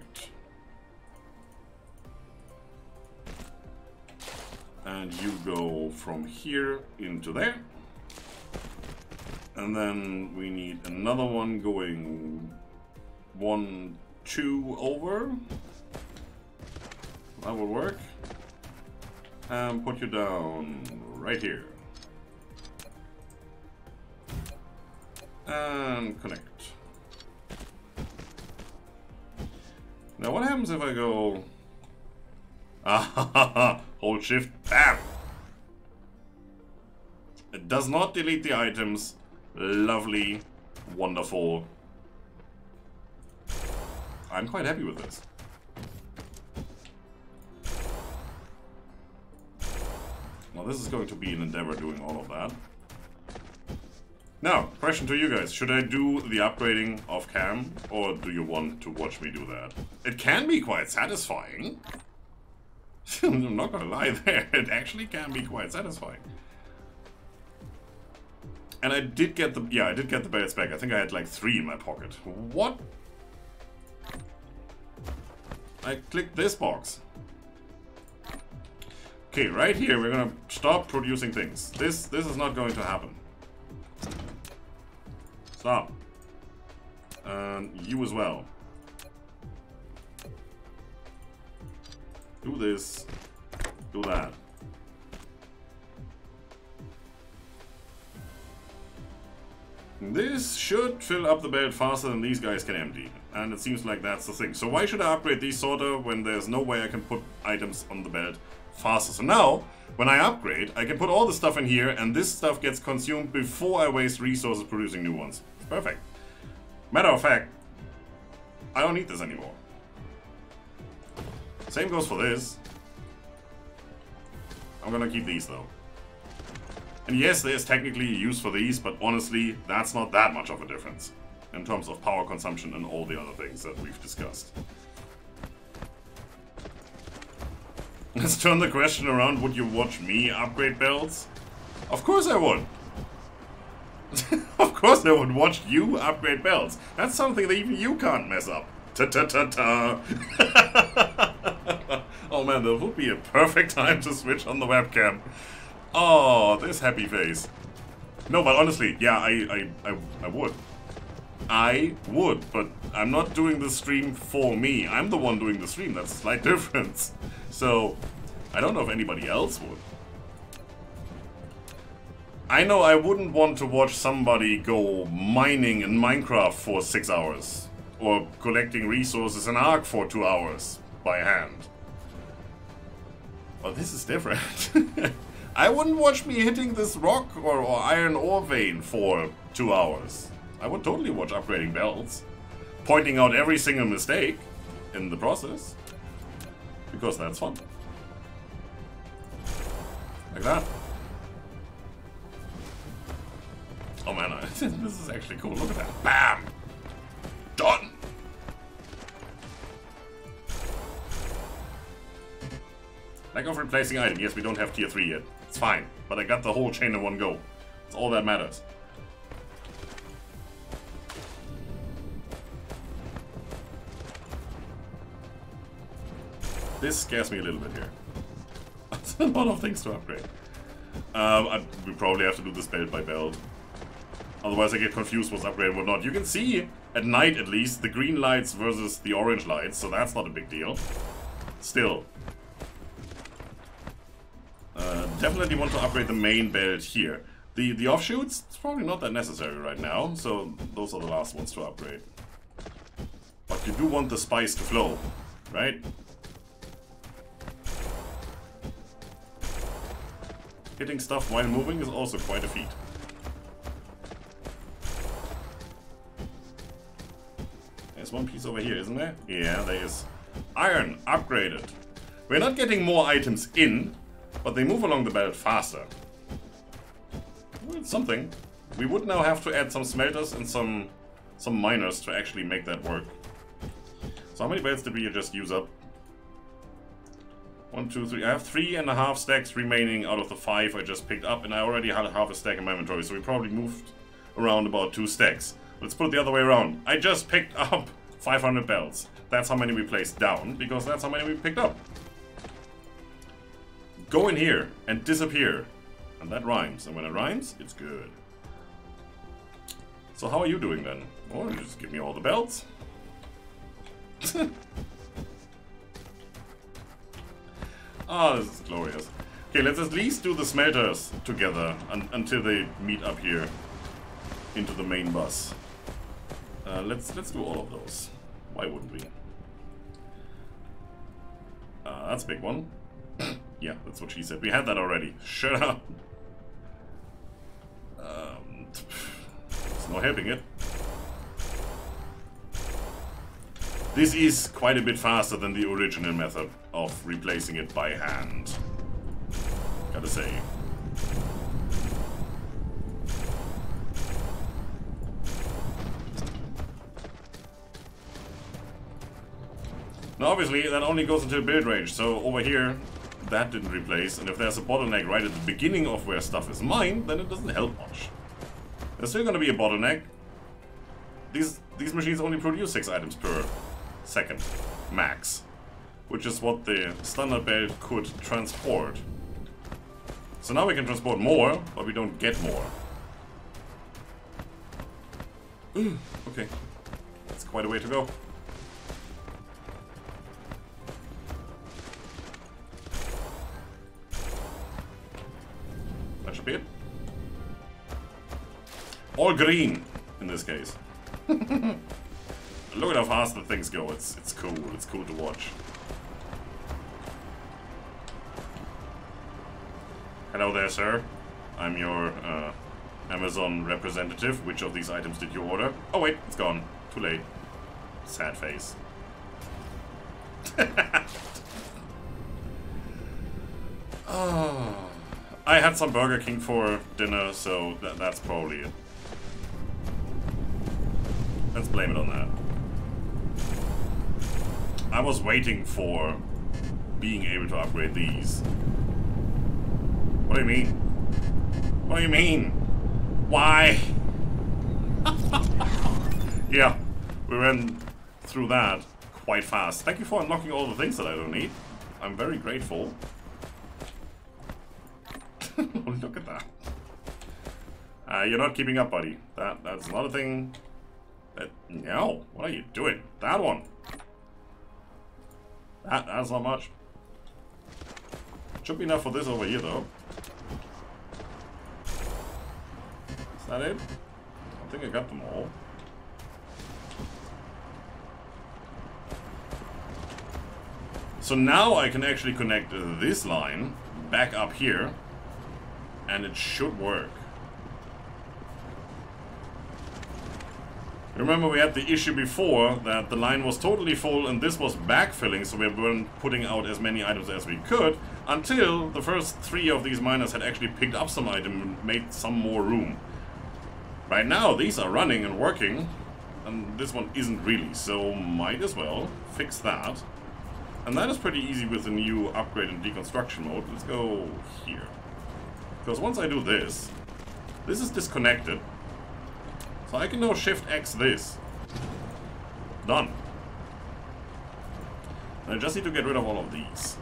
And you go from here into there. And then we need another one going 1, 2 over. That will work. And put you down right here. And connect. Now what happens if I go... Hold shift, bam! It does not delete the items. Lovely, wonderful. I'm quite happy with this. Well, this is going to be an endeavor doing all of that. Now, question to you guys. Should I do the upgrading off cam, or do you want to watch me do that? It can be quite satisfying. I'm not gonna lie there, it actually can be quite satisfying. And I did get the, yeah, I did get the belts back. I think I had like 3 in my pocket. What? I clicked this box. Okay, right here we're gonna stop producing things. This is not going to happen. Stop. And you as well. Do this. Do that. This should fill up the belt faster than these guys can empty. And it seems like that's the thing. So why should I upgrade these sorter when there's no way I can put items on the belt faster? So now, when I upgrade, I can put all the stuff in here and this stuff gets consumed before I waste resources producing new ones. Perfect. Matter of fact, I don't need this anymore. Same goes for this. I'm gonna keep these though. And yes, there's technically a use for these, but honestly, that's not that much of a difference in terms of power consumption and all the other things that we've discussed. Let's turn the question around, would you watch me upgrade belts? Of course I would. Of course I would watch you upgrade belts. That's something that even you can't mess up. Ta-ta-ta-ta. Oh man, that would be a perfect time to switch on the webcam. Oh, this happy face. No, but honestly, yeah, I would. I would, but I'm not doing the stream for me. I'm the one doing the stream. That's a slight difference. So, I don't know if anybody else would. I know I wouldn't want to watch somebody go mining in Minecraft for 6 hours. Or collecting resources in Ark for 2 hours by hand. Well, this is different. I wouldn't watch me hitting this rock or iron ore vein for 2 hours. I would totally watch upgrading belts. Pointing out every single mistake in the process. Because that's fun. Like that. Oh man, this is actually cool. Look at that. Bam! Done! Lack of replacing item. Yes, we don't have tier 3 yet. It's fine. But I got the whole chain in one go. That's all that matters. This scares me a little bit here. That's a lot of things to upgrade. We probably have to do this belt by belt. Otherwise I get confused what's upgraded and what not. You can see, at night at least, the green lights versus the orange lights, so that's not a big deal. Still. Definitely want to upgrade the main belt here. The offshoots, it's probably not that necessary right now, so those are the last ones to upgrade. But you do want the spice to flow, right? Hitting stuff while moving is also quite a feat. There's one piece over here, isn't there? Yeah, there is. Iron, upgraded. We're not getting more items in, but they move along the belt faster. Well, it's something. We would now have to add some smelters and some miners to actually make that work. So how many belts did we just use up? 1, 2, 3. I have 3.5 stacks remaining out of the 5 I just picked up, and I already had half a stack in my inventory, so we probably moved around about 2 stacks. Let's put it the other way around. I just picked up 500 belts. That's how many we placed down, because that's how many we picked up. Go in here and disappear. And that rhymes. And when it rhymes, it's good. So how are you doing then? Oh, you just give me all the belts. Oh, this is glorious. Okay, let's at least do the smelters together until they meet up here into the main bus. Let's do all of those. Why wouldn't we? That's a big one. Yeah, that's what she said. We had that already. Shut up. There's no helping it. This is quite a bit faster than the original method of replacing it by hand. Gotta say. Now obviously that only goes until build range, so over here that didn't replace, and if there's a bottleneck right at the beginning of where stuff is mined, then it doesn't help much. There's still gonna be a bottleneck. These machines only produce 6 items per second, max. which is what the standard belt could transport. So now we can transport more, but we don't get more. Okay, that's quite a way to go. That should be it. All green in this case. Look at how fast the things go. It's cool. It's cool to watch. Hello there, sir. I'm your Amazon representative. Which of these items did you order? Oh wait, it's gone. Too late. Sad face. Oh, I had some Burger King for dinner, so that's probably it. Let's blame it on that. I was waiting for being able to upgrade these. What do you mean? What do you mean? Why? Yeah, we ran through that quite fast. Thank you for unlocking all the things that I don't need. I'm very grateful. Look at that. You're not keeping up, buddy. That's not a thing. No, what are you doing? That one. That's not much. Should be enough for this over here, though. Is that it? I think I got them all. So now I can actually connect this line back up here, and it should work. Remember, we had the issue before that the line was totally full and this was backfilling, so we weren't putting out as many items as we could until the first 3 of these miners had actually picked up some item and made some more room. Right now these are running and working, and this one isn't really, so might as well fix that. And that is pretty easy with the new upgrade and deconstruction mode. Let's go here. Because once I do this, this is disconnected. So I can now Shift X this. Done. And I just need to get rid of all of these.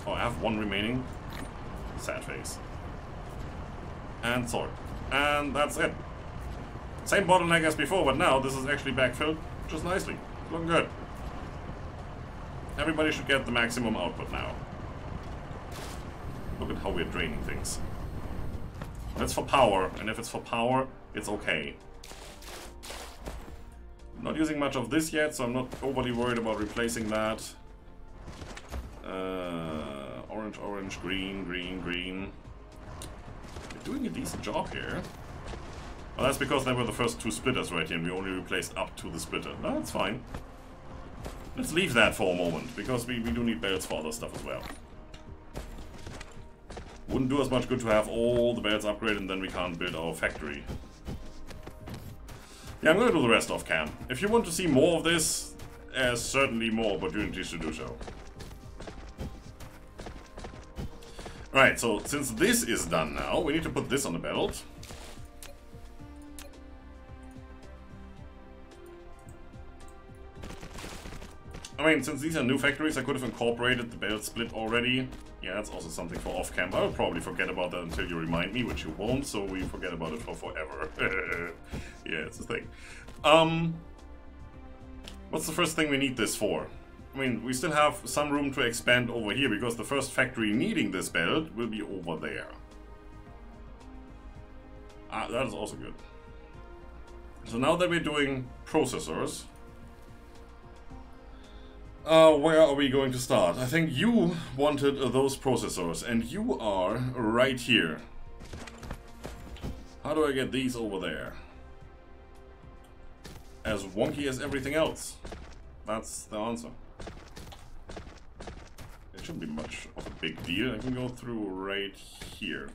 Oh, I have one remaining. Sad face. And sword. And that's it. Same bottleneck as before, but now this is actually backfilled just nicely. Looking good. Everybody should get the maximum output now. Look at how we're draining things. That's for power, and if it's for power, it's okay. Not using much of this yet, so I'm not overly worried about replacing that. Orange, orange, green, green, green. We're doing a decent job here. Well, that's because they were the first 2 splitters right here, and we only replaced up to the splitter. No, that's fine. Let's leave that for a moment, because we do need belts for other stuff as well. Wouldn't do us much good to have all the belts upgraded and then we can't build our factory. Yeah, I'm gonna do the rest off cam. If you want to see more of this, there's certainly more opportunities to do so. Right, so since this is done now, we need to put this on the belt. I mean, since these are new factories, I could have incorporated the belt split already. Yeah, that's also something for off-cam. I'll probably forget about that until you remind me, which you won't, so we forget about it for forever. Yeah, it's a thing. What's the first thing we need this for? I mean, we still have some room to expand over here, because the first factory needing this belt will be over there. Ah, that is also good. So now that we're doing processors... where are we going to start? I think you wanted those processors, and you are right here. How do I get these over there? As wonky as everything else. That's the answer. It shouldn't be much of a big deal. I can go through right here.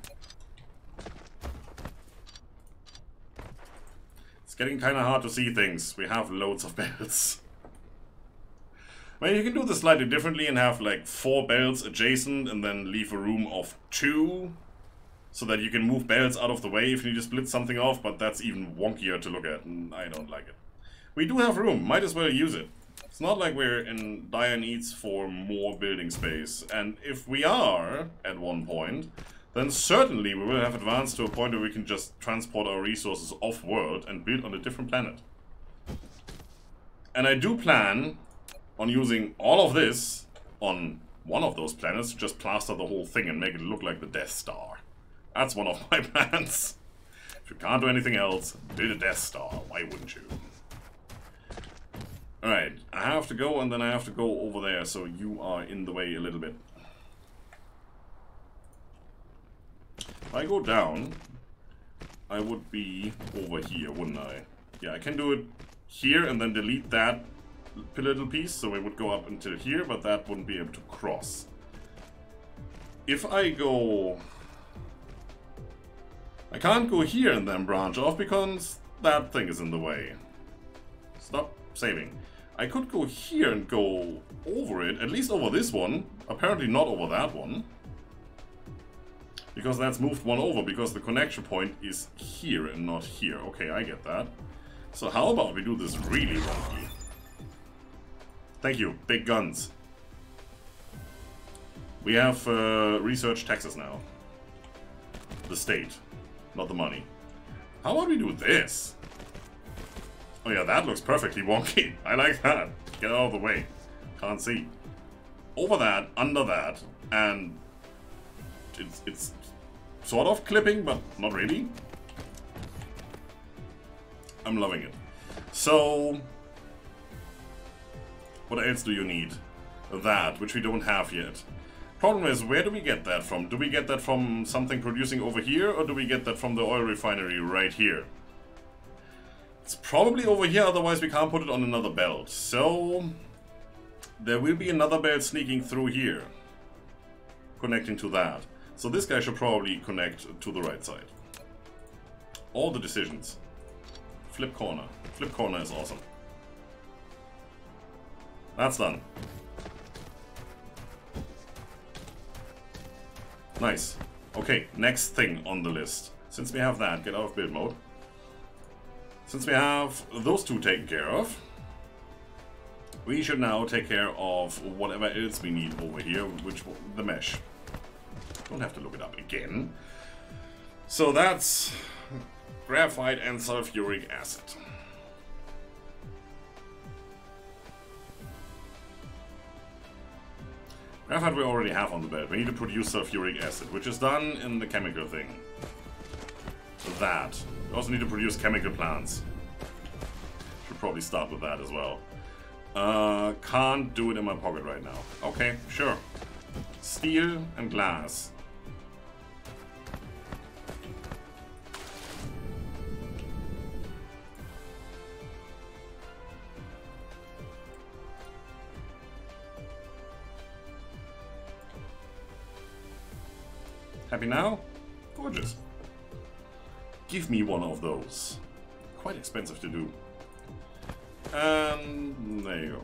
It's getting kind of hard to see things. We have loads of belts. I mean, you can do this slightly differently and have like 4 belts adjacent and then leave a room of 2 so that you can move belts out of the way if you need to split something off, but that's even wonkier to look at and I don't like it. We do have room, might as well use it. It's not like we're in dire needs for more building space. And if we are, at one point, then certainly we will have advanced to a point where we can just transport our resources off-world and build on a different planet. And I do plan on using all of this on one of those planets to just plaster the whole thing and make it look like the Death Star. That's one of my plans. If you can't do anything else, build a Death Star. Why wouldn't you? Alright, I have to go and then I have to go over there, so you are in the way a little bit. If I go down, I would be over here, wouldn't I? Yeah, I can do it here and then delete that little piece, so it would go up until here, but that wouldn't be able to cross. If I go... I can't go here and then branch off because that thing is in the way. Stop saving. I could go here and go over it, at least over this one. Apparently not over that one. Because that's moved one over, because the connection point is here and not here. Okay, I get that. So how about we do this really wonky? Thank you, big guns. We have research taxes now. The state, not the money. How about we do this? Oh yeah, that looks perfectly wonky. I like that. Get out of the way. Can't see. Over that, under that, and it's sort of clipping, but not really. I'm loving it. So, what else do you need? That, which we don't have yet. Problem is, where do we get that from? Do we get that from something producing over here, or do we get that from the oil refinery right here? It's probably over here, otherwise we can't put it on another belt. So, there will be another belt sneaking through here, connecting to that. So this guy should probably connect to the right side. All the decisions. Flip corner. Flip corner is awesome. That's done. Nice. Okay, next thing on the list. Since we have that, get out of build mode. Since we have those two taken care of, we should now take care of whatever else we need over here, which the mesh. Don't have to look it up again. So that's graphite and sulfuric acid. Graphite we already have on the belt. We need to produce sulfuric acid, which is done in the chemical thing. That. We also need to produce chemical plants. Should probably start with that as well. Can't do it in my pocket right now. Okay, sure. Steel and glass. Happy now? Gorgeous. Give me one of those. Quite expensive to do. And there you go.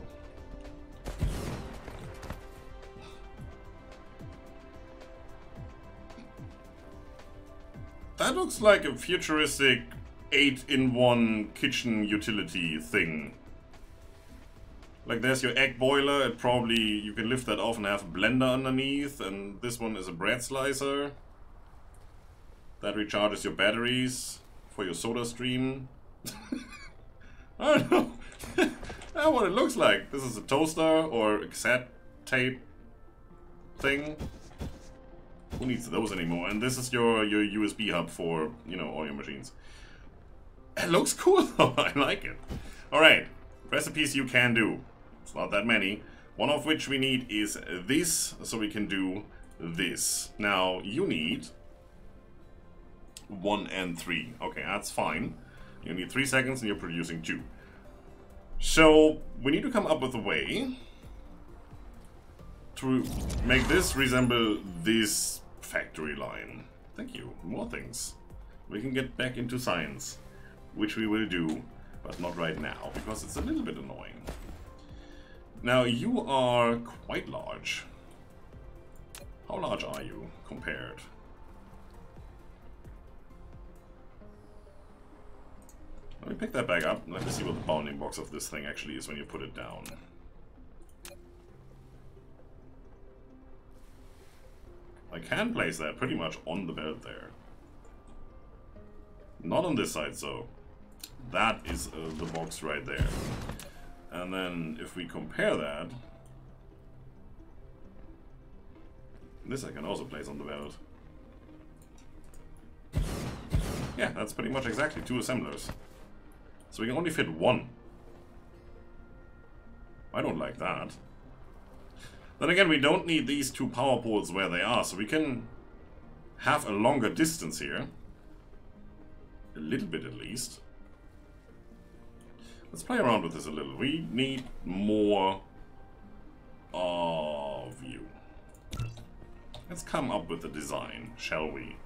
That looks like a futuristic 8-in-1 kitchen utility thing. Like there's your egg boiler, it probably, you can lift that off and have a blender underneath, and this one is a bread slicer. That recharges your batteries for your soda stream. I don't know. That's what it looks like. This is a toaster or a cassette tape thing. Who needs those anymore? And this is your USB hub for, you know, all your machines. It looks cool though, I like it. Alright, recipes you can do. It's not that many. One of which we need is this, so we can do this. Now, you need 1 and 3. Okay, that's fine. You need 3 seconds and you're producing 2. So, we need to come up with a way to make this resemble this factory line. Thank you. More things. We can get back into science, which we will do, but not right now, because it's a little bit annoying. Now, you are quite large. How large are you compared? Let me pick that back up. Let me see what the bounding box of this thing actually is when you put it down. I can place that pretty much on the belt there. Not on this side, so that is the box right there. And then if we compare that, this I can also place on the belt. Yeah, that's pretty much exactly 2 assemblers. So we can only fit 1. I don't like that. Then again, we don't need these 2 power poles where they are, so we can have a longer distance here. A little bit at least. Let's play around with this a little. We need more of you. Let's come up with a design, shall we?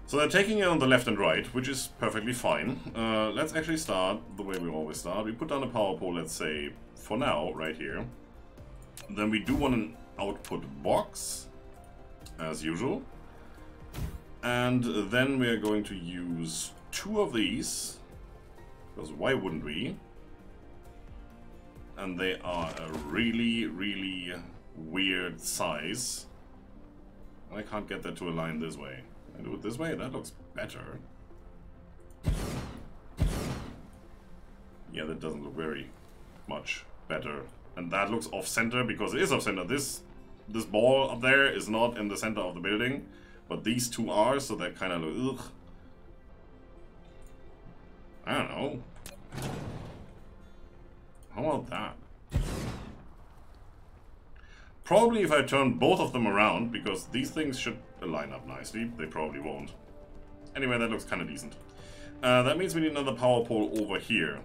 So they're taking it on the left and right, which is perfectly fine. Let's actually start the way we always start. We put down a power pole, let's say, for now, right here. Then we do want an output box, as usual. And then we are going to use 2 of these, because why wouldn't we? And they are a really, really weird size. I can't get that to align this way. I do it this way, that looks better. Yeah, that doesn't look very much better. And that looks off-center because it is off-center. This ball up there is not in the center of the building. But these 2 are, so that kind of look, ugh. I don't know. How about that? Probably if I turn both of them around, because these things should line up nicely. They probably won't. Anyway, that looks kind of decent. That means we need another power pole over here.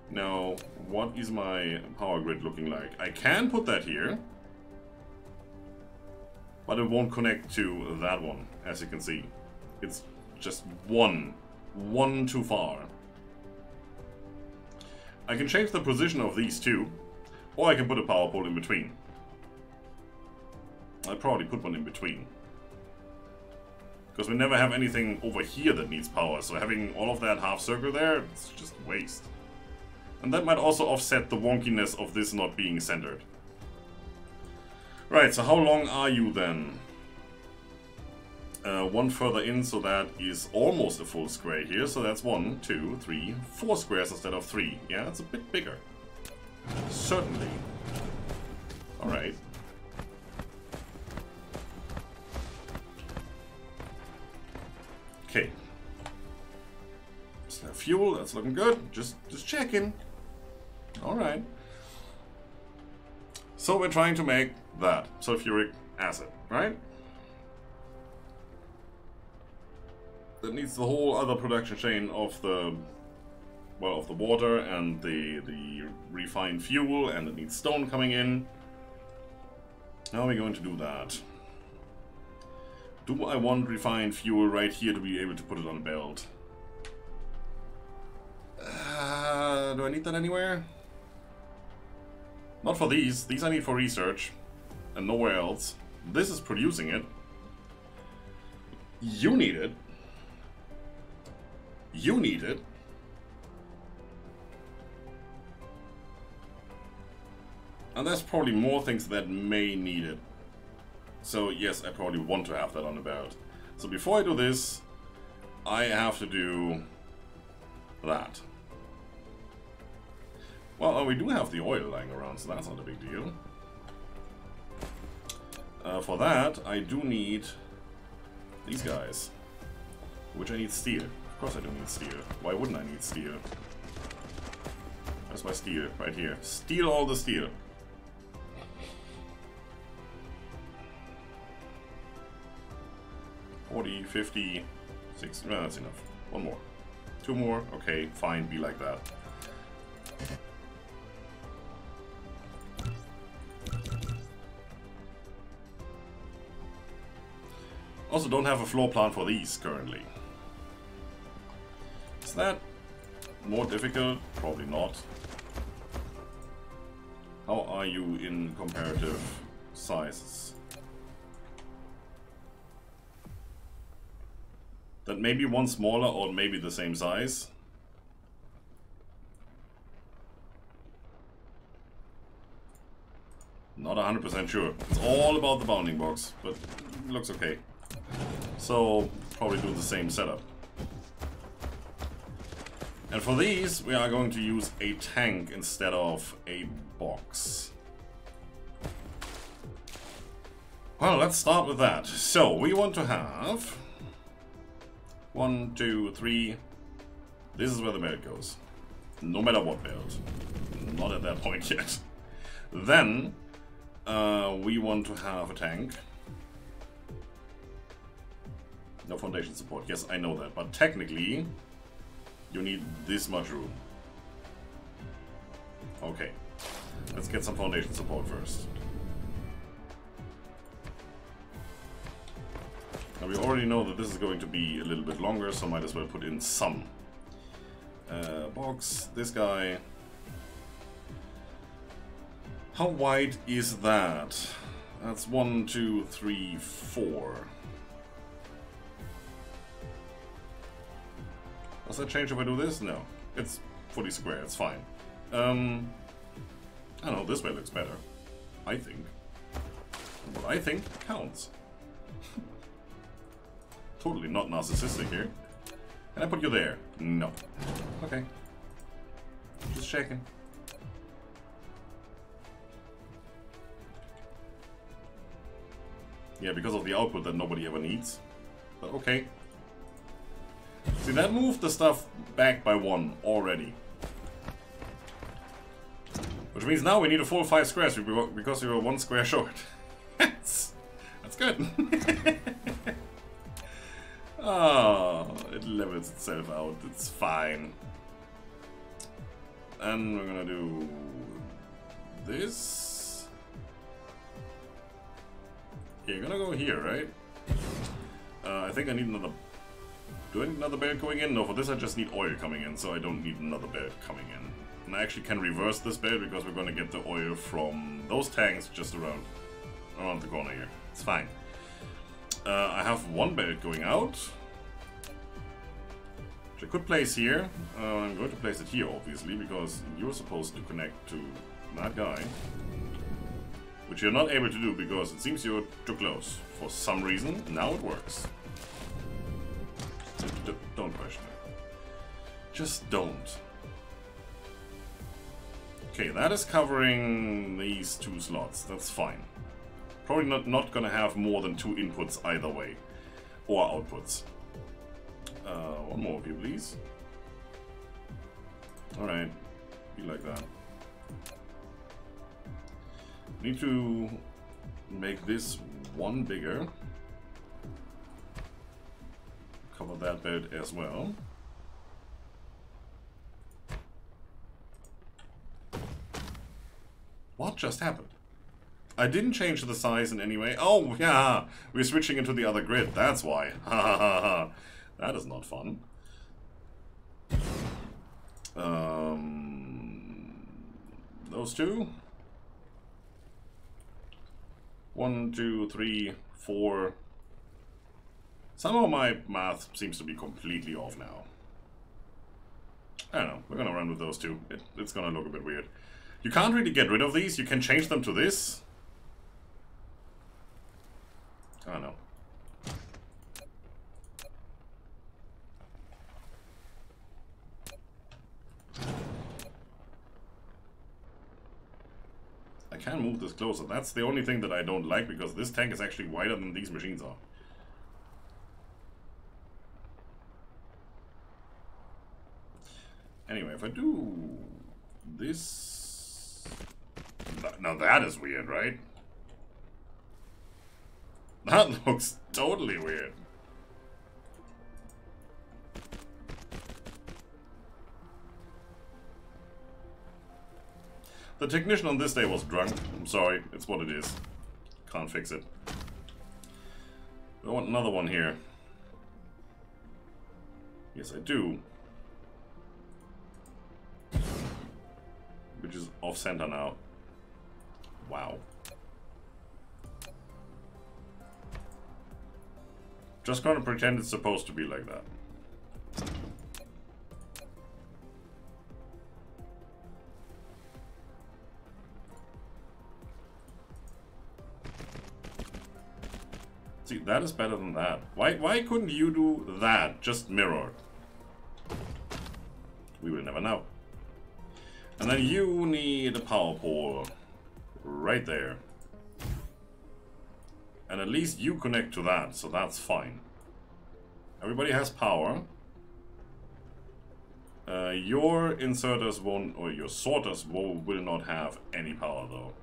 Now, what is my power grid looking like? I can put that here. But it won't connect to that one, as you can see. It's just one too far. I can change the position of these 2, or I can put a power pole in between. I'll probably put one in between. Because we never have anything over here that needs power, so having all of that half circle there, it's just a waste. And that might also offset the wonkiness of this not being centered. Right, so how long are you then? 1 further in, so that is almost a full square here. So that's 1, 2, 3, 4 squares instead of 3. Yeah, it's a bit bigger. Certainly. Alright. Okay. So fuel, that's looking good. Just checking. Alright. So we're trying to make that sulfuric acid, right? That needs the whole other production chain of the, well, of the water and the refined fuel, and it needs stone coming in. How are we going to do that? Do I want refined fuel right here to be able to put it on a belt? Do I need that anywhere? Not for these. These I need for research. And nowhere else. This is producing it. You need it. You need it. And there's probably more things that may need it. So yes, I probably want to have that on the belt. So before I do this, I have to do that. Well, we do have the oil lying around, so that's not a big deal. For that, I do need these guys. Which I need steel. Of course I do need steel. Why wouldn't I need steel? That's my steel, right here. Steal all the steel. $40, $50, $60, no, that's enough. 1 more. 2 more, okay, fine, be like that. Also don't have a floor plan for these currently. Is that more difficult? Probably not. How are you in comparative sizes? That may be one smaller or maybe the same size. Not 100% sure. It's all about the bounding box, but it looks okay. So, probably do the same setup. And for these, we are going to use a tank instead of a box. Well, let's start with that. So, we want to have 1, 2, 3. This is where the belt goes. No matter what belt. Not at that point yet. Then, we want to have a tank. No foundation support. Yes, I know that. But technically, you need this much room. Okay. Let's get some foundation support first. Now we already know that this is going to be a little bit longer, so might as well put in some. Box, this guy. How wide is that? That's 1, 2, 3, 4. Does that change if I do this? No. It's fully square, it's fine. I don't know, this way looks better. I think. What I think counts. Totally not narcissistic here. Can I put you there? No. Okay. Just checking. Yeah, because of the output that nobody ever needs. But okay. See, that moved the stuff back by 1 already. Which means now we need a full 5 squares because we were 1 square short. That's good. Oh, it levels itself out. It's fine. And we're gonna do this. You're gonna go here, right? I think I need another... Do I need another belt going in? No, for this I just need oil coming in, so I don't need another belt coming in. And I actually can reverse this belt because we're gonna get the oil from those tanks just around the corner here. It's fine. I have 1 belt going out, which I could place here. I'm going to place it here, obviously, because you're supposed to connect to that guy. Which you're not able to do because it seems you're too close. For some reason, now it works. Don't question it. Just don't. Okay, that is covering these 2 slots. That's fine. Probably not gonna have more than 2 inputs either way. Or outputs. 1 more of you, please. Alright. Be like that. Need to make this 1 bigger. Cover that bed as well. What just happened? I didn't change the size in any way. Oh, yeah, we're switching into the other grid. That's why. Ha ha ha ha. That is not fun. Those 2. 1, 2, 3, 4. Somehow my math seems to be completely off now. I don't know. We're gonna run with those 2. It's gonna look a bit weird. You can't really get rid of these. You can change them to this. I don't know. I can move this closer. That's the only thing that I don't like because this tank is actually wider than these machines are. Anyway, if I do this... Now that is weird, right? That looks totally weird. The technician on this day was drunk. I'm sorry, it's what it is. Can't fix it. I want another one here. Yes, I do. Which is off center now. Wow. Just gonna pretend it's supposed to be like that. See, that is better than that. Why couldn't you do that? Just mirrored. We will never know. And then you need a power pole right there. And at least you connect to that, so that's fine. Everybody has power. Your inserters won't, or your sorters will not have any power though.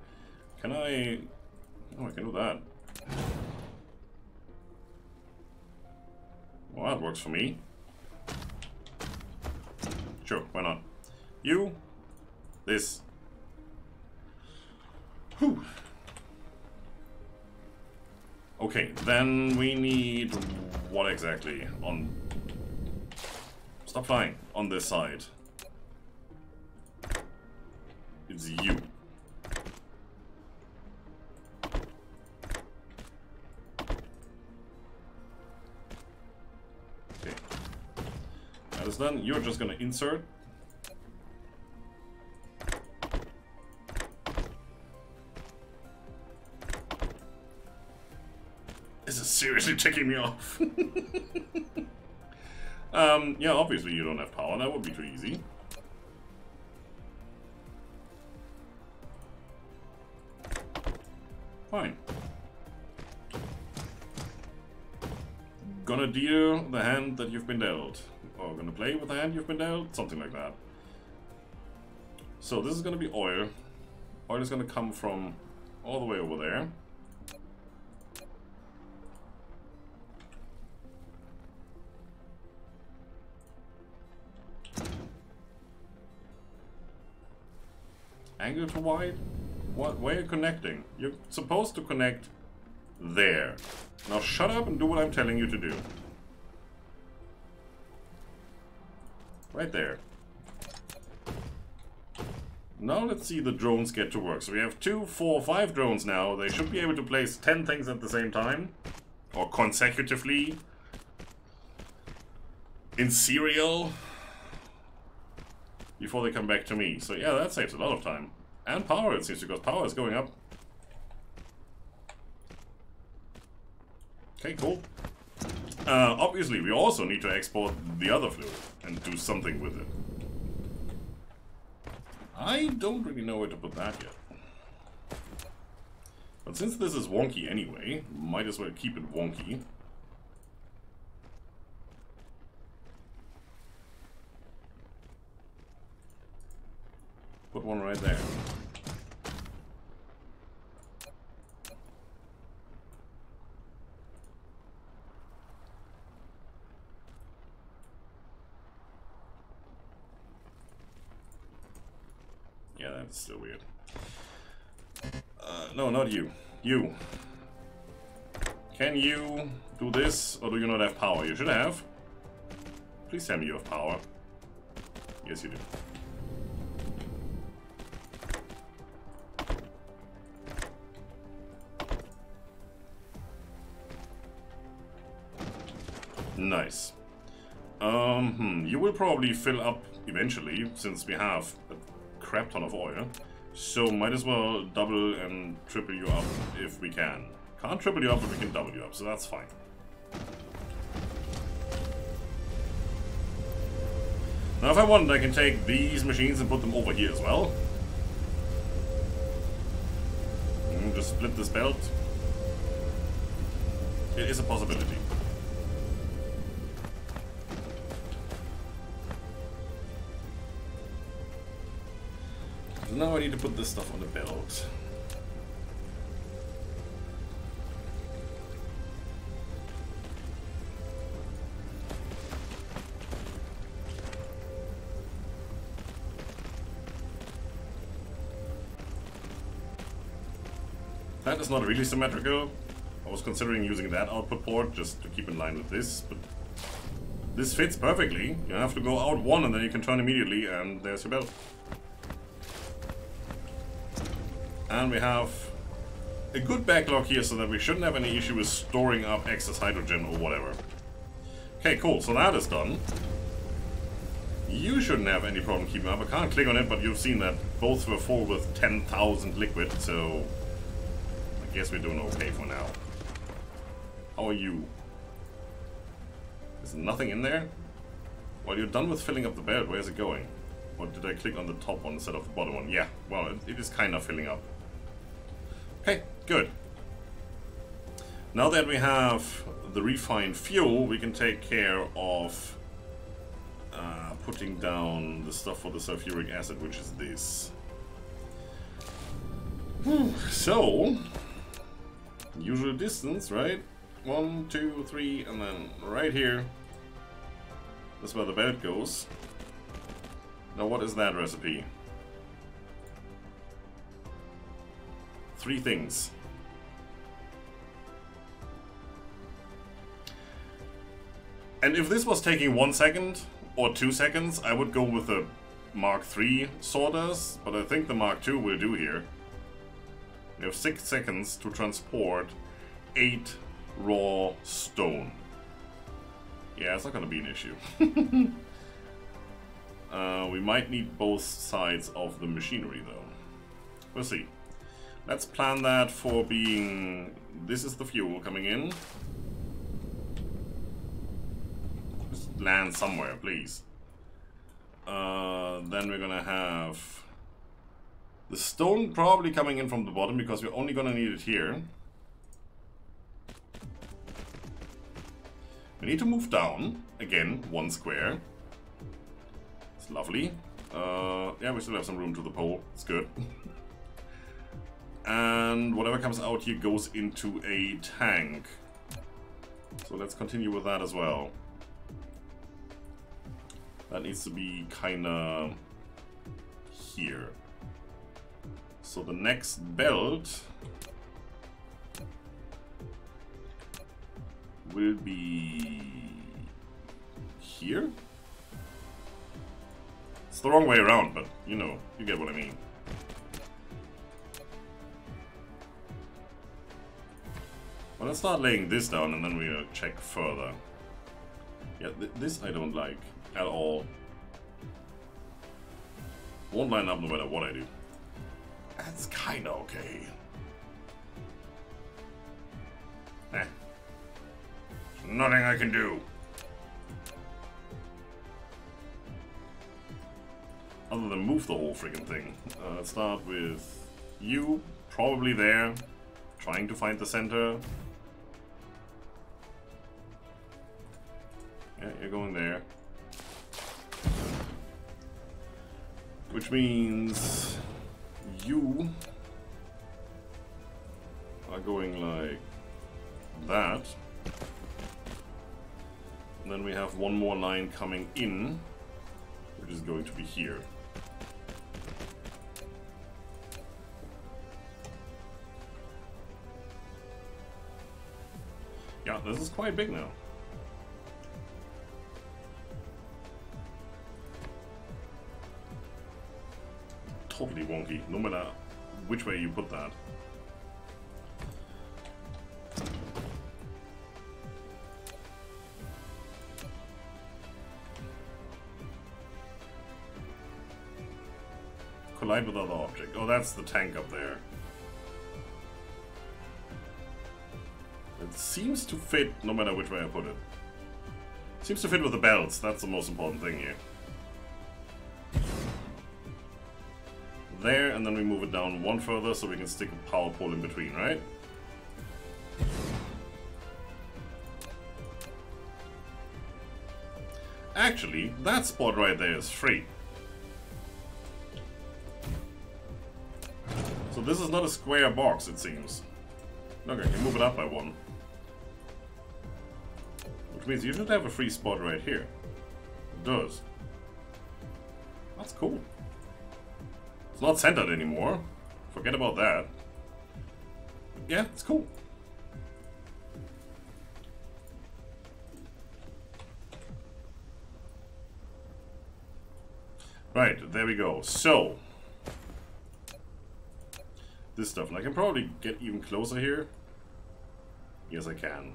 Can I... Oh, I can do that. Well, that works for me. Sure, why not? You. This. Whew. Okay, then we need... What exactly? On... Stop flying. On this side. It's you. Okay. That is done. You're just gonna insert. This is seriously ticking me off. Yeah, obviously you don't have power. That would be too easy. Fine. Gonna deal the hand that you've been dealt. Or gonna play with the hand you've been dealt. Something like that. So this is gonna be oil. Oil is gonna come from all the way over there. Angle to wide? What? Where are you connecting? You're supposed to connect there. Now shut up and do what I'm telling you to do. Right there. Now let's see the drones get to work. So we have 2, 4, 5 drones now. They should be able to place 10 things at the same time. Or consecutively. In serial. Before they come back to me. So yeah, that saves a lot of time. And power, it seems, because power is going up. Okay, cool. Obviously, we also need to export the other fluid and do something with it. I don't really know where to put that yet. But since this is wonky anyway, might as well keep it wonky. Put one right there. Yeah, that's still weird. No, not you. You. Can you do this, or do you not have power? You should have. Please tell me you have power. Yes, you do. Nice. You will probably fill up eventually, since we have a crap ton of oil. So might as well double and triple you up if we can. Can't triple you up, but we can double you up, so that's fine. Now if I want, I can take these machines and put them over here as well. Just split this belt. It is a possibility. Now I need to put this stuff on the belt. That is not really symmetrical. I was considering using that output port just to keep in line with this, but this fits perfectly. You have to go out one and then you can turn immediately, and there's your belt. And we have a good backlog here so that we shouldn't have any issue with storing up excess hydrogen or whatever. Okay, cool. So that is done. You shouldn't have any problem keeping up. I can't click on it, but you've seen that both were full with 10,000 liquid, so I guess we're doing okay for now. How are you? There's nothing in there? Well, you're done with filling up the belt. Where's it going? Or did I click on the top one instead of the bottom one? Yeah, well, it is kind of filling up. Okay, good. Now that we have the refined fuel, we can take care of putting down the stuff for the sulfuric acid, which is this. So, usual distance, right? 1, 2, 3, and then right here. That's where the belt goes. Now, what is that recipe? 3 things. And if this was taking 1 second or 2 seconds, I would go with the Mark III sorters, but I think the Mark II will do here. We have 6 seconds to transport 8 raw stone. Yeah, it's not gonna be an issue. We might need both sides of the machinery though. We'll see. Let's plan that for being... This is the fuel coming in. Just land somewhere, please. Then we're gonna have the stone probably coming in from the bottom because we're only gonna need it here. We need to move down again 1 square. It's lovely. Yeah, we still have some room to the pole. It's good. And whatever comes out here goes into a tank. So let's continue with that as well. That needs to be kinda here. So the next belt will be here. It's the wrong way around, but you know, you get what I mean. Well, let's start laying this down and then we'll check further. Yeah, this I don't like at all. Won't line up no matter what I do. That's kinda okay. Eh. There's nothing I can do. Other than move the whole friggin' thing. Let's start with you, probably there. Trying to find the center. Yeah, you're going there. Which means you are going like that. And then we have one more line coming in, which is going to be here. Yeah, this is quite big now. Totally wonky, no matter which way you put that. Collide with other object. Oh, that's the tank up there. It seems to fit no matter which way I put it. Seems to fit with the belts, that's the most important thing here. There, and then we move it down 1 further so we can stick a power pole in between, right? Actually, that spot right there is free. So this is not a square box, it seems. Okay, I can move it up by 1. Which means you should have a free spot right here. It does. That's cool. It's not centered anymore. Forget about that. Yeah, it's cool. Right, there we go. So, this stuff. And I can probably get even closer here. Yes, I can.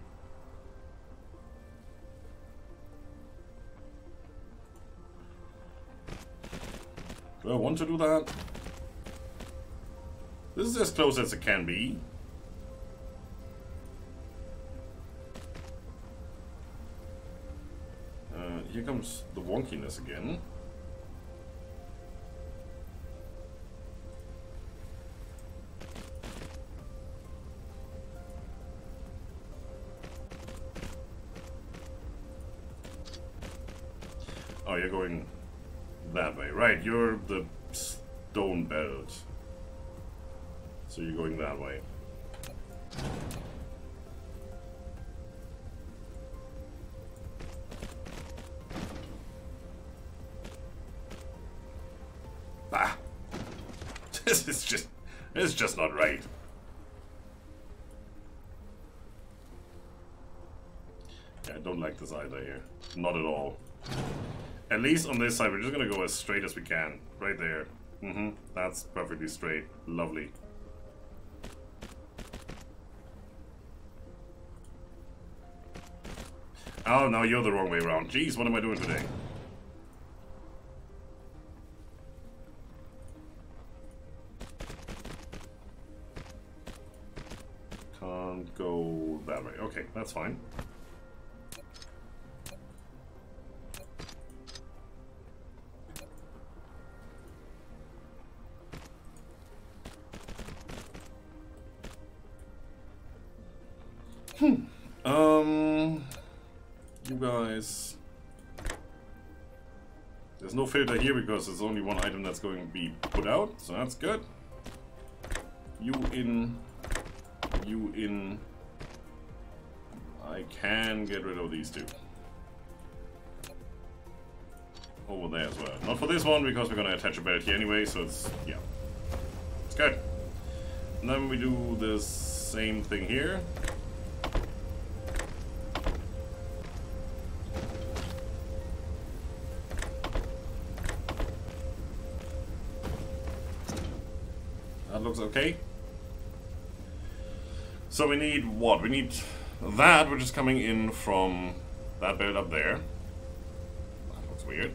Do I want to do that? This is as close as it can be. here comes the wonkiness again. Oh, you're going that way. Right, you're the stone belt. So you're going that way. Ah! It's just not right. Yeah, I don't like this either here. Not at all. At least on this side, we're just gonna go as straight as we can. Right there. Mm-hmm. That's perfectly straight. Lovely. Oh, no, you're the wrong way around. Jeez, what am I doing today? Can't go that way. Okay, that's fine. You guys... There's no filter here because there's only one item that's going to be put out, so that's good. You in... You in... I can get rid of these two. Over there as well. Not for this one because we're going to attach a belt here anyway, so it's... yeah. It's good. And then we do the same thing here. That looks okay. So we need what? We need that, which is coming in from that belt up there. That looks weird.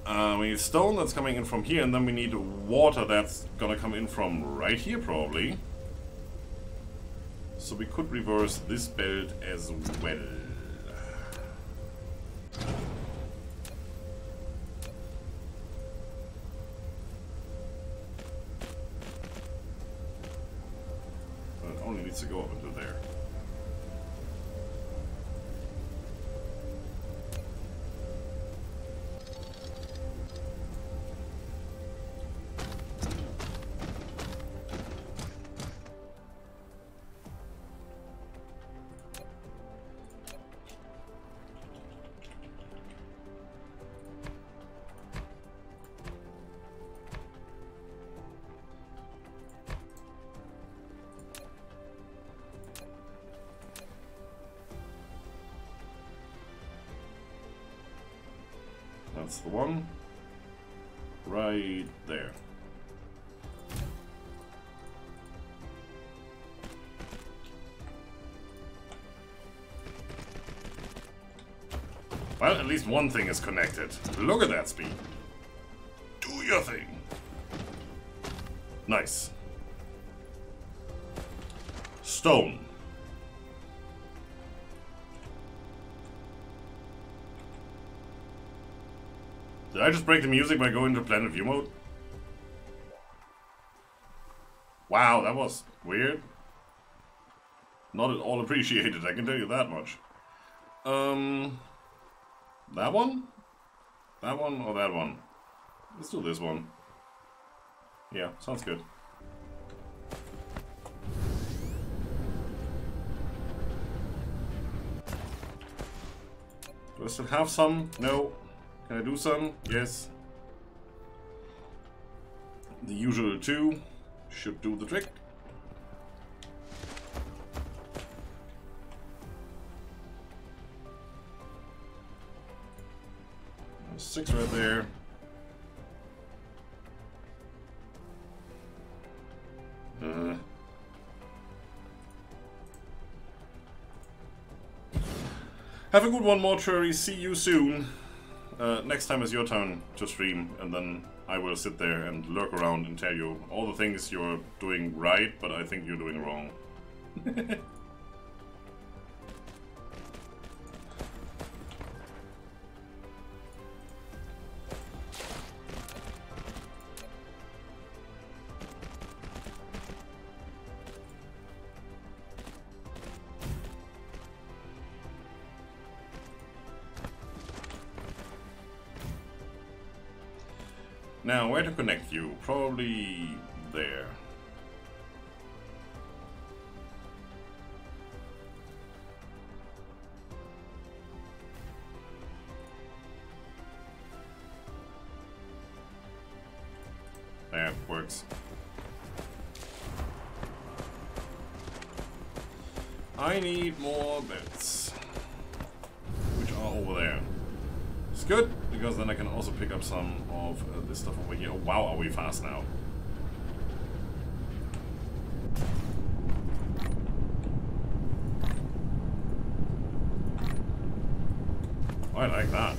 We need stone that's coming in from here, and then we need water that's gonna come in from right here, probably. So we could reverse this belt as well. To go up into there. That's the one. Right there. Well, at least one thing is connected. Look at that speed. Do your thing. Nice. Stone. Did I just break the music by going to planet view mode? Wow, that was weird. Not at all appreciated, I can tell you that much. That one? That one or that one? Let's do this one. Yeah, sounds good. Do I still have some? No. Can I do some? Yes. The usual 2 should do the trick. 6 right there. Have a good one, Mortuary. See you soon. Next time is your turn to stream, and then I will sit there and lurk around and tell you all the things you're doing right, but I think you're doing wrong. Now, where to connect you? Probably there. That works. I need more beds, which are over there. It's good, because then I can also pick up some of this stuff over here. Oh, wow, are we fast now? Oh, I like that.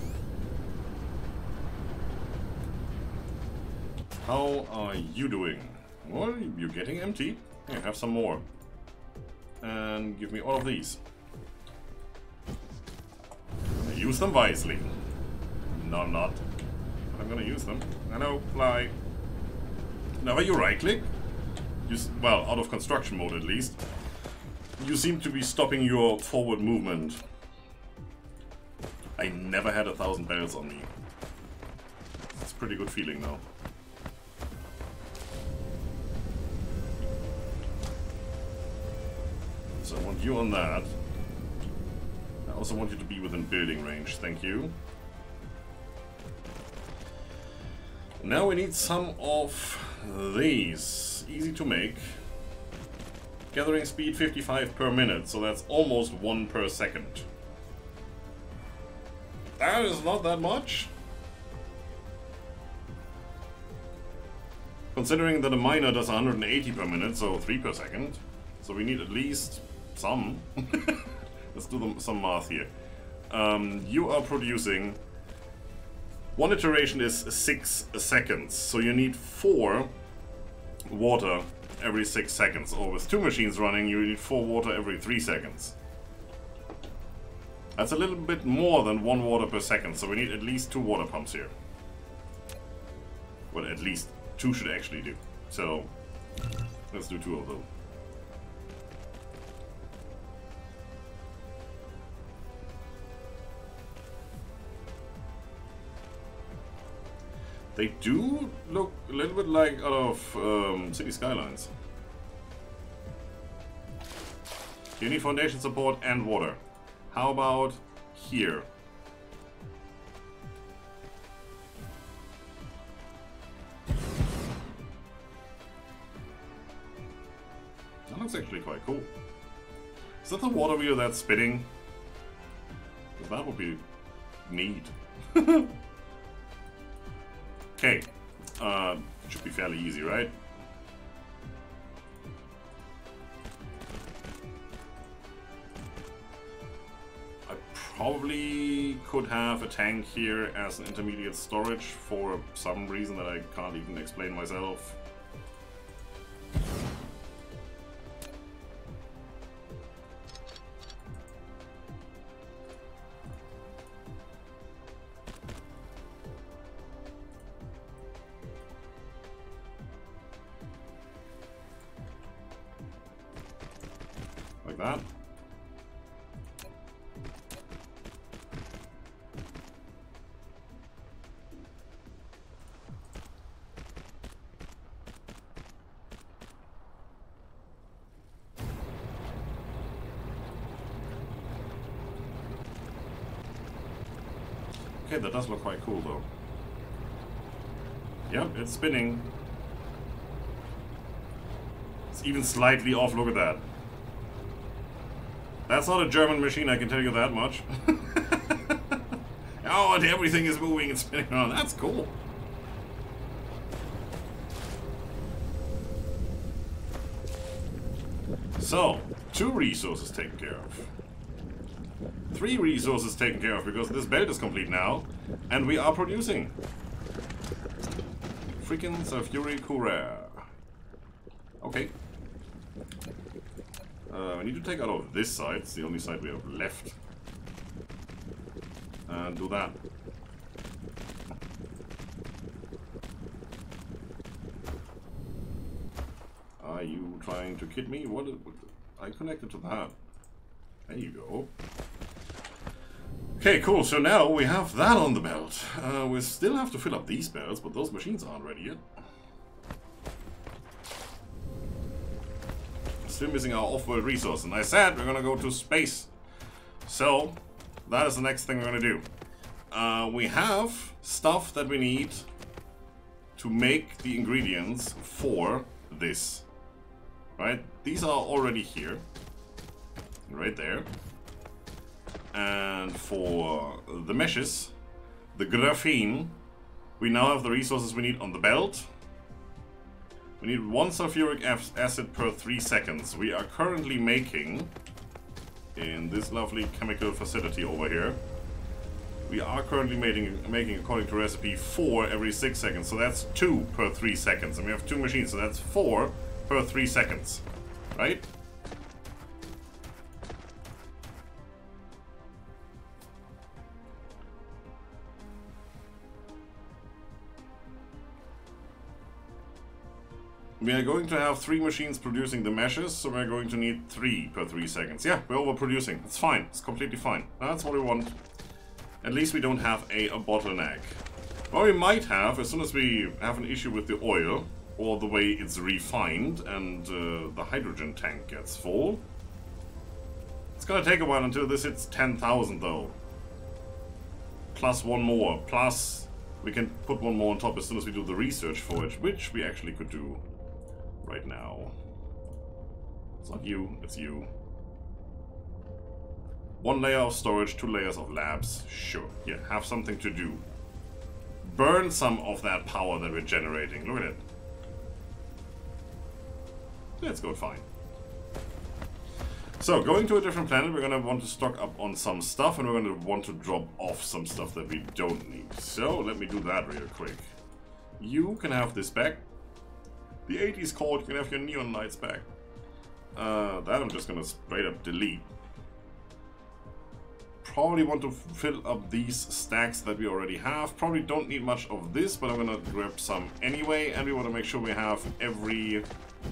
How are you doing? Well, you're getting empty. Here, have some more. And give me all of these. I'm gonna use them wisely. No, I'm not. But I'm gonna use them. I know, fly. Now, when you right click, well, out of construction mode at least, you seem to be stopping your forward movement. I never had 1,000 bells on me. It's a pretty good feeling now. So I want you on that. I also want you to be within building range, thank you. Now we need some of these. Easy to make. Gathering speed 55 per minute, so that's almost 1 per second. That is not that much. Considering that a miner does 180 per minute, so 3 per second. So we need at least some. Let's do some math here. You are producing... One iteration is 6 seconds, so you need 4 water every 6 seconds. Or with 2 machines running, you need 4 water every 3 seconds. That's a little bit more than 1 water per second, so we need at least 2 water pumps here. Well, at least 2 should actually do. So, let's do 2 of them. They do look a little bit like out of City Skylines. You need foundation support and water. How about here? That looks actually quite cool. Is that the water wheel that's spinning? Because that would be neat. Okay, should be fairly easy, right? I probably could have a tank here as an intermediate storage for some reason that I can't even explain myself. Like that. Okay, that does look quite cool though. Yep, it's spinning. It's even slightly off, look at that. That's not a German machine, I can tell you that much. Oh, and everything is moving and spinning around. That's cool. So, 2 resources taken care of. 3 resources taken care of because this belt is complete now. And we are producing. Freaking Sulfuric Courier. Okay. We need to take out of this side, it's the only side we have left. And do that. Are you trying to kid me? What I connected to that. There you go. Okay, cool. So now we have that on the belt. We still have to fill up these belts, but those machines aren't ready yet. Still missing our off-world resource, and I said we're gonna go to space. So that is the next thing we're gonna do. We have stuff that we need to make the ingredients for this. Right? These are already here. Right there. And for the meshes, the graphene, we now have the resources we need on the belt. We need 1 sulfuric acid per 3 seconds. We are currently making, in this lovely chemical facility over here, we are currently making according to recipe 4 every 6 seconds. So that's 2 per 3 seconds. And we have 2 machines, so that's 4 per 3 seconds. Right? We are going to have 3 machines producing the meshes, so we're going to need 3 per 3 seconds. Yeah, we're overproducing. It's fine. It's completely fine. That's what we want. At least we don't have a bottleneck. Well, we might have, as soon as we have an issue with the oil, or the way it's refined, and the hydrogen tank gets full. It's gonna take a while until this hits 10,000 though. Plus 1 more. Plus, we can put 1 more on top as soon as we do the research for it, which we actually could do right now. It's not you, it's you. 1 layer of storage, 2 layers of labs. Sure, yeah, have something to do. Burn some of that power that we're generating. Look at it. Let's go fine. So, going to a different planet, we're gonna want to stock up on some stuff, and we're gonna want to drop off some stuff that we don't need. So, let me do that real quick. You can have this back. The 80s called, you can have your neon lights back. That I'm just gonna straight up delete. Probably want to fill up these stacks that we already have. Probably don't need much of this, but I'm gonna grab some anyway, and we want to make sure we have every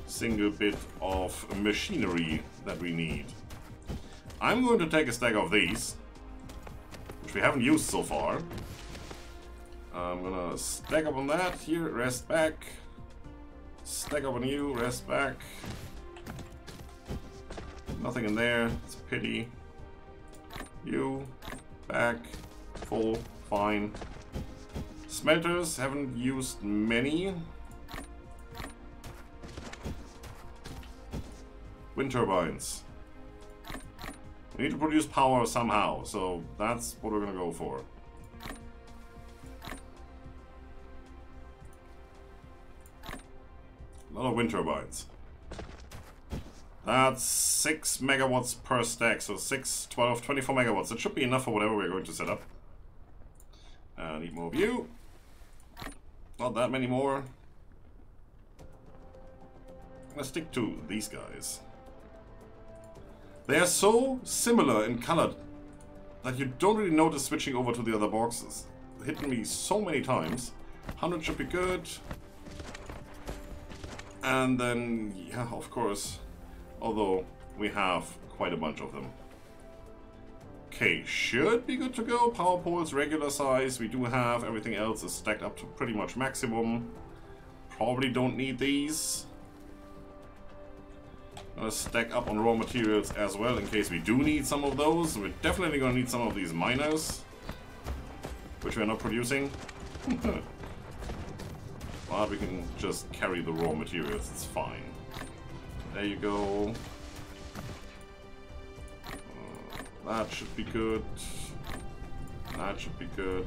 single bit of machinery that we need. I'm going to take a stack of these, which we haven't used so far. I'm gonna stack up on that here, rest back. Stack up on you, rest back. Nothing in there, it's a pity. You, back, full, fine. Smelters, haven't used many. Wind turbines. We need to produce power somehow, so that's what we're gonna go for. A lot of wind turbines. That's 6 megawatts per stack, so 6, 12, 24 megawatts. That should be enough for whatever we're going to set up. Need more of you. Not that many more. I'm gonna stick to these guys. They are so similar in color that you don't really notice switching over to the other boxes. Hit me so many times. 100 should be good. And then, yeah, of course, although we have quite a bunch of them. Okay, should be good to go. Power poles, regular size. We do have everything else is stacked up to pretty much maximum. Probably don't need these. Gonna stack up on raw materials as well in case we do need some of those. We're definitely gonna need some of these miners, which we're not producing. But we can just carry the raw materials, it's fine. There you go. That should be good. That should be good.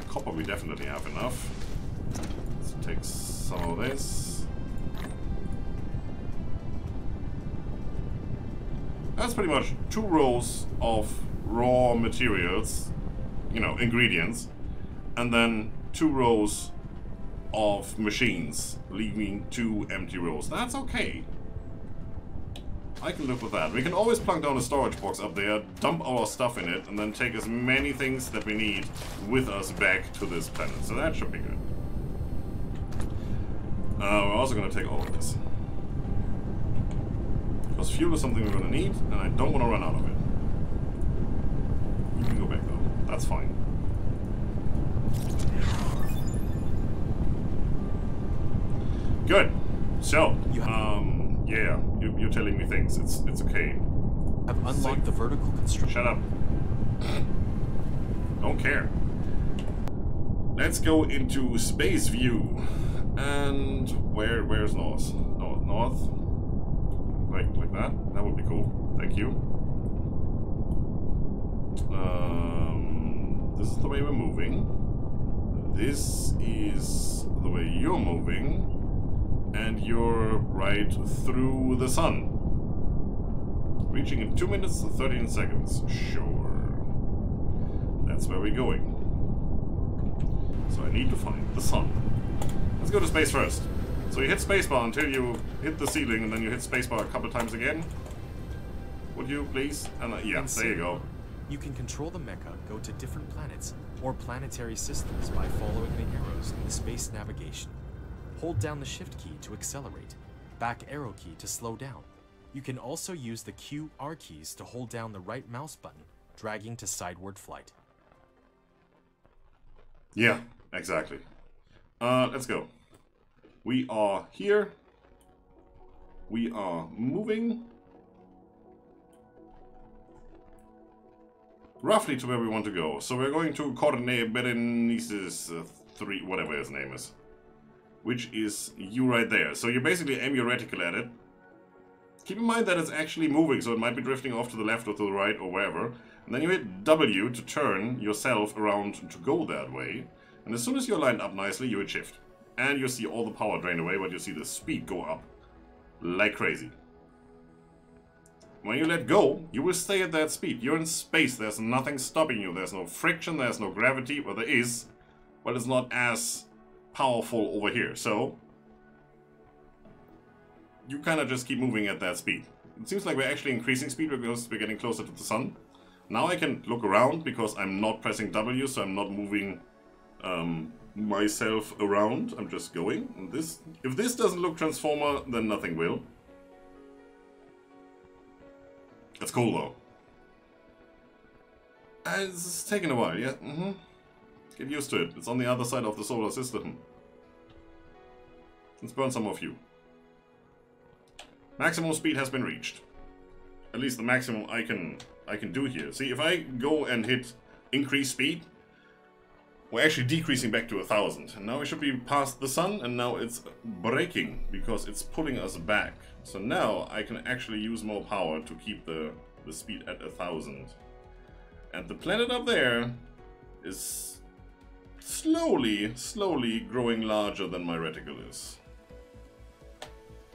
Copper we definitely have enough. Let's take some of this. That's pretty much 2 rows of raw materials, you know, ingredients, and then 2 rows of machines, leaving 2 empty rows. That's okay. I can live with that. We can always plunk down a storage box up there, dump our stuff in it, and then take as many things that we need with us back to this planet. So that should be good. We're also going to take all of this. Because fuel is something we're gonna need, and I don't want to run out of it. You can go back though. That's fine. Good. So, yeah, you're telling me things. It's okay. Have unlocked the vertical construction. Shut up. Don't care. Let's go into space view. And where's north? No, north. Like that. That would be cool. Thank you. This is the way we're moving. This is the way you're moving. And you're right through the sun. Reaching in 2 minutes and 13 seconds. Sure. That's where we're going. So I need to find the sun. Let's go to space first. So you hit spacebar until you hit the ceiling, and then you hit spacebar a couple times again. Would you, please? And yeah, there you go. You can control the mecha, go to different planets, or planetary systems by following the arrows in the space navigation. Hold down the shift key to accelerate, back arrow key to slow down. You can also use the Q, R keys to hold down the right mouse button, dragging to sideward flight. Yeah, exactly. Let's go. We are here. We are moving. Roughly to where we want to go. So we're going to coordinate Berenice's 3, whatever his name is. Which is you right there. So you basically aim your reticle at it. Keep in mind that it's actually moving, so it might be drifting off to the left or to the right or wherever. And then you hit W to turn yourself around to go that way. And as soon as you're lined up nicely, you hit shift. And you see all the power drain away, but you see the speed go up like crazy. When you let go, you will stay at that speed. You're in space, there's nothing stopping you. There's no friction, there's no gravity. Well, there is, but it's not as powerful over here. So you kind of just keep moving at that speed. It seems like we're actually increasing speed because we're getting closer to the sun. Now I can look around because I'm not pressing W, so I'm not moving myself around. I'm just going. And this, if this doesn't look Transformer, then nothing will. It's cool though. It's taking a while, yeah. Get used to it. It's on the other side of the solar system. Let's burn some more fuel. Maximum speed has been reached. At least the maximum I can do here. See, if I go and hit increase speed, we're actually decreasing back to 1,000. And now we should be past the sun, and now it's braking because it's pulling us back. So now I can actually use more power to keep the speed at 1,000. And the planet up there is slowly growing larger than my reticle is.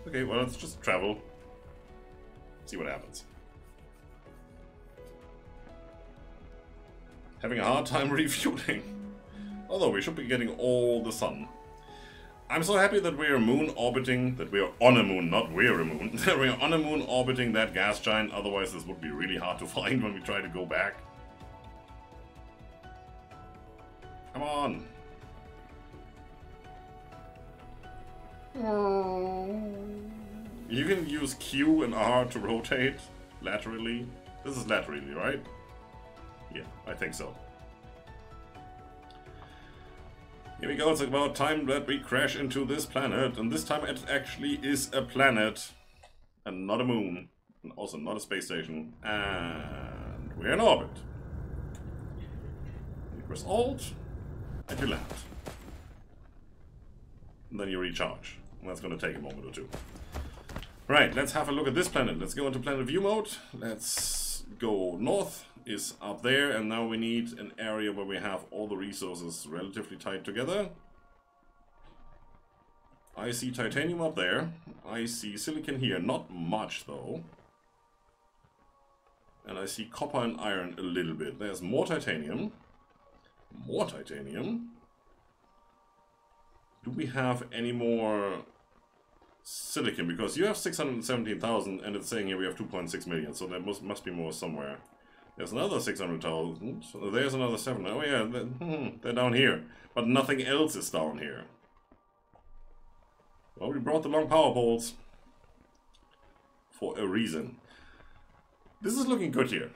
Okay, well, let's just travel. See what happens. Having a hard time refueling. Although we should be getting all the sun. I'm so happy that we're moon orbiting, that we're on a moon, not we're a moon. We're on a moon orbiting that gas giant, otherwise this would be really hard to find when we try to go back. Come on. You can use Q and R to rotate laterally. This is laterally, right? Yeah, I think so. Here we go, it's about time that we crash into this planet, and this time it actually is a planet, and not a moon, and also not a space station, and we're in orbit. You press Alt, and you land. And then you recharge, and that's going to take a moment or two. Right, let's have a look at this planet. Let's go into planet view mode. Let's go north. Is up there, and now we need an area where we have all the resources relatively tied together. I see titanium up there. I see silicon here, not much though. And I see copper and iron a little bit. There's more titanium. More titanium. Do we have any more silicon? Because you have 617,000 and it's saying here we have 2.6 million, so there must be more somewhere. There's another 600,000. There's another 7. Oh yeah, they're down here. But nothing else is down here. Well, we brought the long power poles. for a reason. This is looking good here.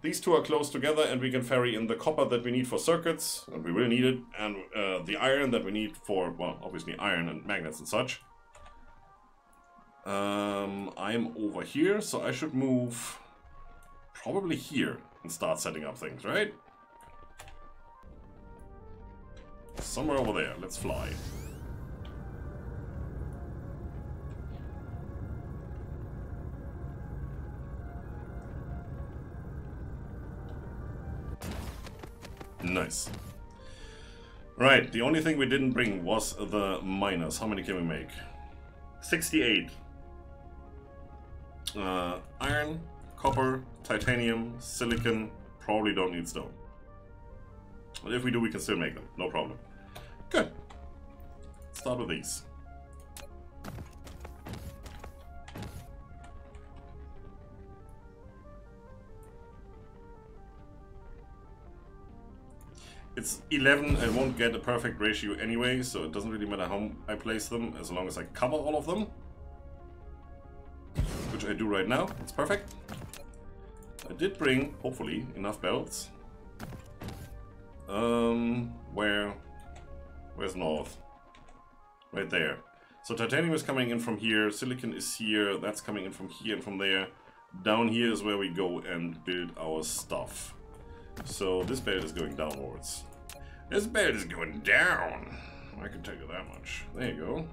These two are close together and we can ferry in the copper that we need for circuits, and we will need it, and the iron that we need for, well, obviously iron and magnets and such. I'm over here, so I should move probably here and start setting up things, right? Somewhere over there. Let's fly. Nice. Right, the only thing we didn't bring was the miners. How many can we make? 68. Iron, copper, titanium, silicon. Probably don't need stone. But if we do, we can still make them. No problem. Good. Let's start with these. It's 11, I won't get a perfect ratio anyway, so it doesn't really matter how I place them, as long as I cover all of them. Which I do right now, it's perfect. I did bring, hopefully, enough belts. Where's north? Right there. So titanium is coming in from here, silicon is here, that's coming in from here and from there. Down here is where we go and build our stuff. So this belt is going downwards. This belt is going down. I can tell you that much. There you go.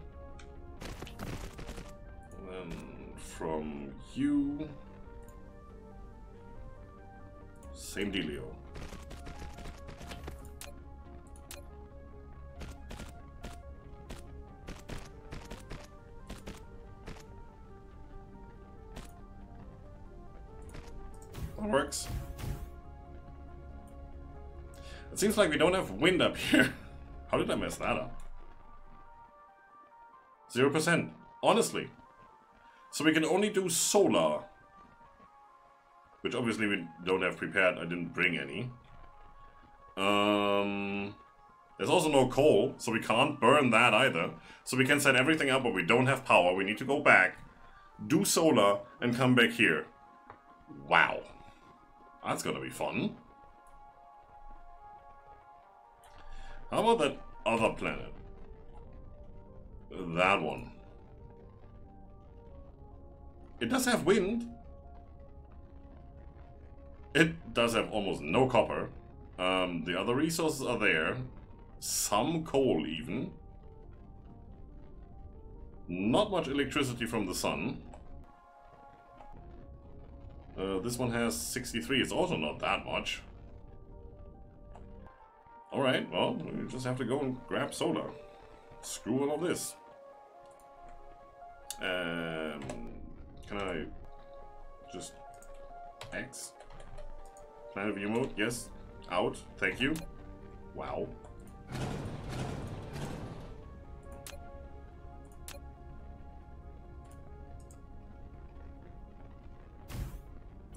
And then from you, same dealio. That works. It seems like we don't have wind up here. How did I mess that up? 0%. Honestly. So we can only do solar. Which obviously we don't have prepared. I didn't bring any. There's also no coal, so we can't burn that either. So we can set everything up, but we don't have power. We need to go back, do solar, and come back here. Wow. That's gonna be fun. How about that other planet? That one. It does have wind. It does have almost no copper. The other resources are there. Some coal even. Not much electricity from the sun. This one has 63. It's also not that much. Alright, well, we just have to go and grab solar. Screw all of this. Can I just X? Planet view mode? Yes. Out. Thank you. Wow.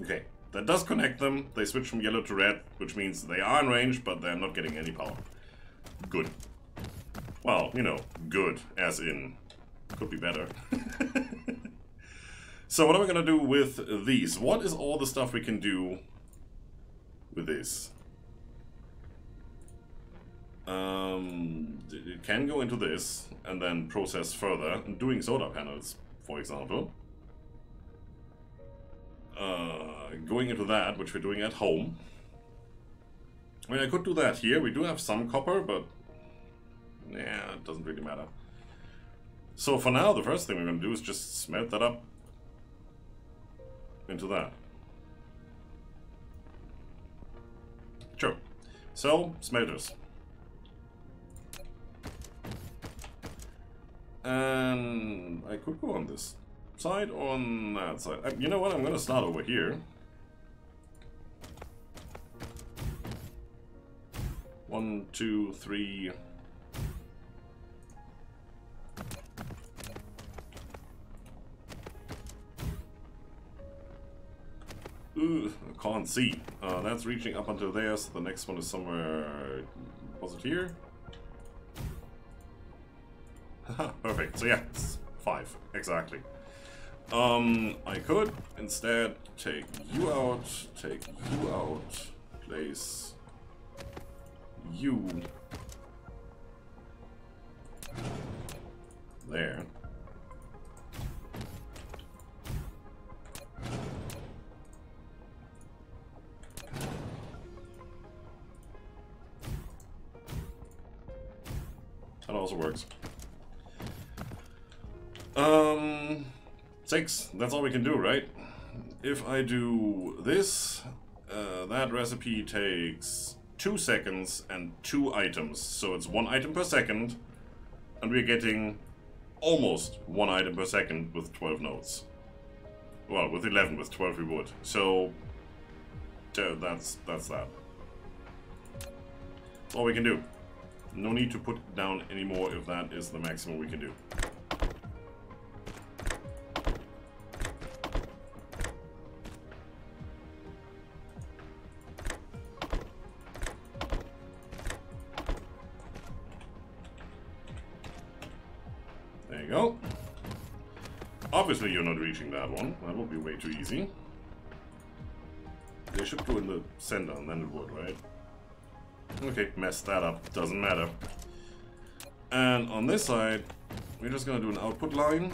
Okay. That does connect them. They switch from yellow to red, which means they are in range, but they're not getting any power. Good. Well, you know, good, as in, could be better. So what are we gonna do with these? What is all the stuff we can do with this? It can go into this, and then process further, doing solar panels, for example. Going into that, which we're doing at home. I mean, I could do that here. We do have some copper, but yeah, it doesn't really matter. So for now, the first thing we're going to do is just smelt that up into that. Sure. So, smelters. And I could go on this side or on that side. You know what? I'm going to start over here. 1, 2, 3. Ooh, I can't see. That's reaching up until there, so the next one is somewhere... Was it here? Haha, perfect. So yeah, it's 5. Exactly. I could instead take you out, place you there. That also works. 6. That's all we can do, right? If I do this, that recipe takes 2 seconds and 2 items. So it's 1 item per second, and we're getting almost 1 item per second with 12 nodes. Well, with 11, with 12 we would. So that's that. That's all we can do. No need to put down any more if that is the maximum we can do. There you go. Obviously you're not reaching that one. That would be way too easy. They should go in the center and then it would, right? Okay, messed that up. Doesn't matter. And on this side, we're just gonna do an output line.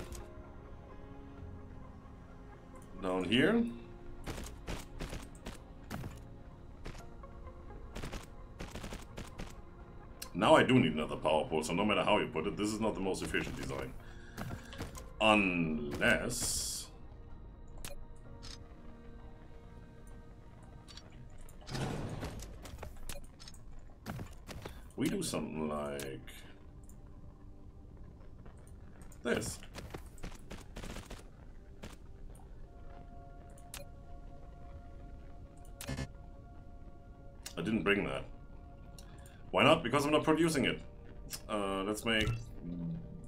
Down here. Now I do need another power pole, so no matter how you put it, this is not the most efficient design. Unless... we do something like... this. I didn't bring that. Why not? Because I'm not producing it. Let's make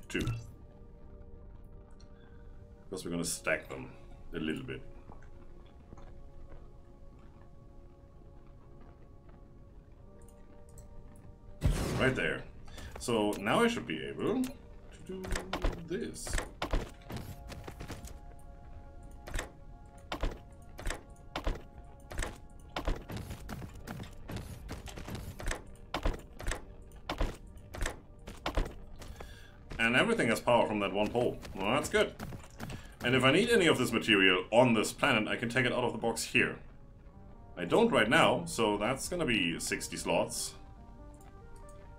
2. Because we're gonna stack them a little bit. Right there. So now I should be able to do this. And everything has power from that one pole. Well, that's good. And if I need any of this material on this planet, I can take it out of the box here. I don't right now, so that's gonna be 60 slots.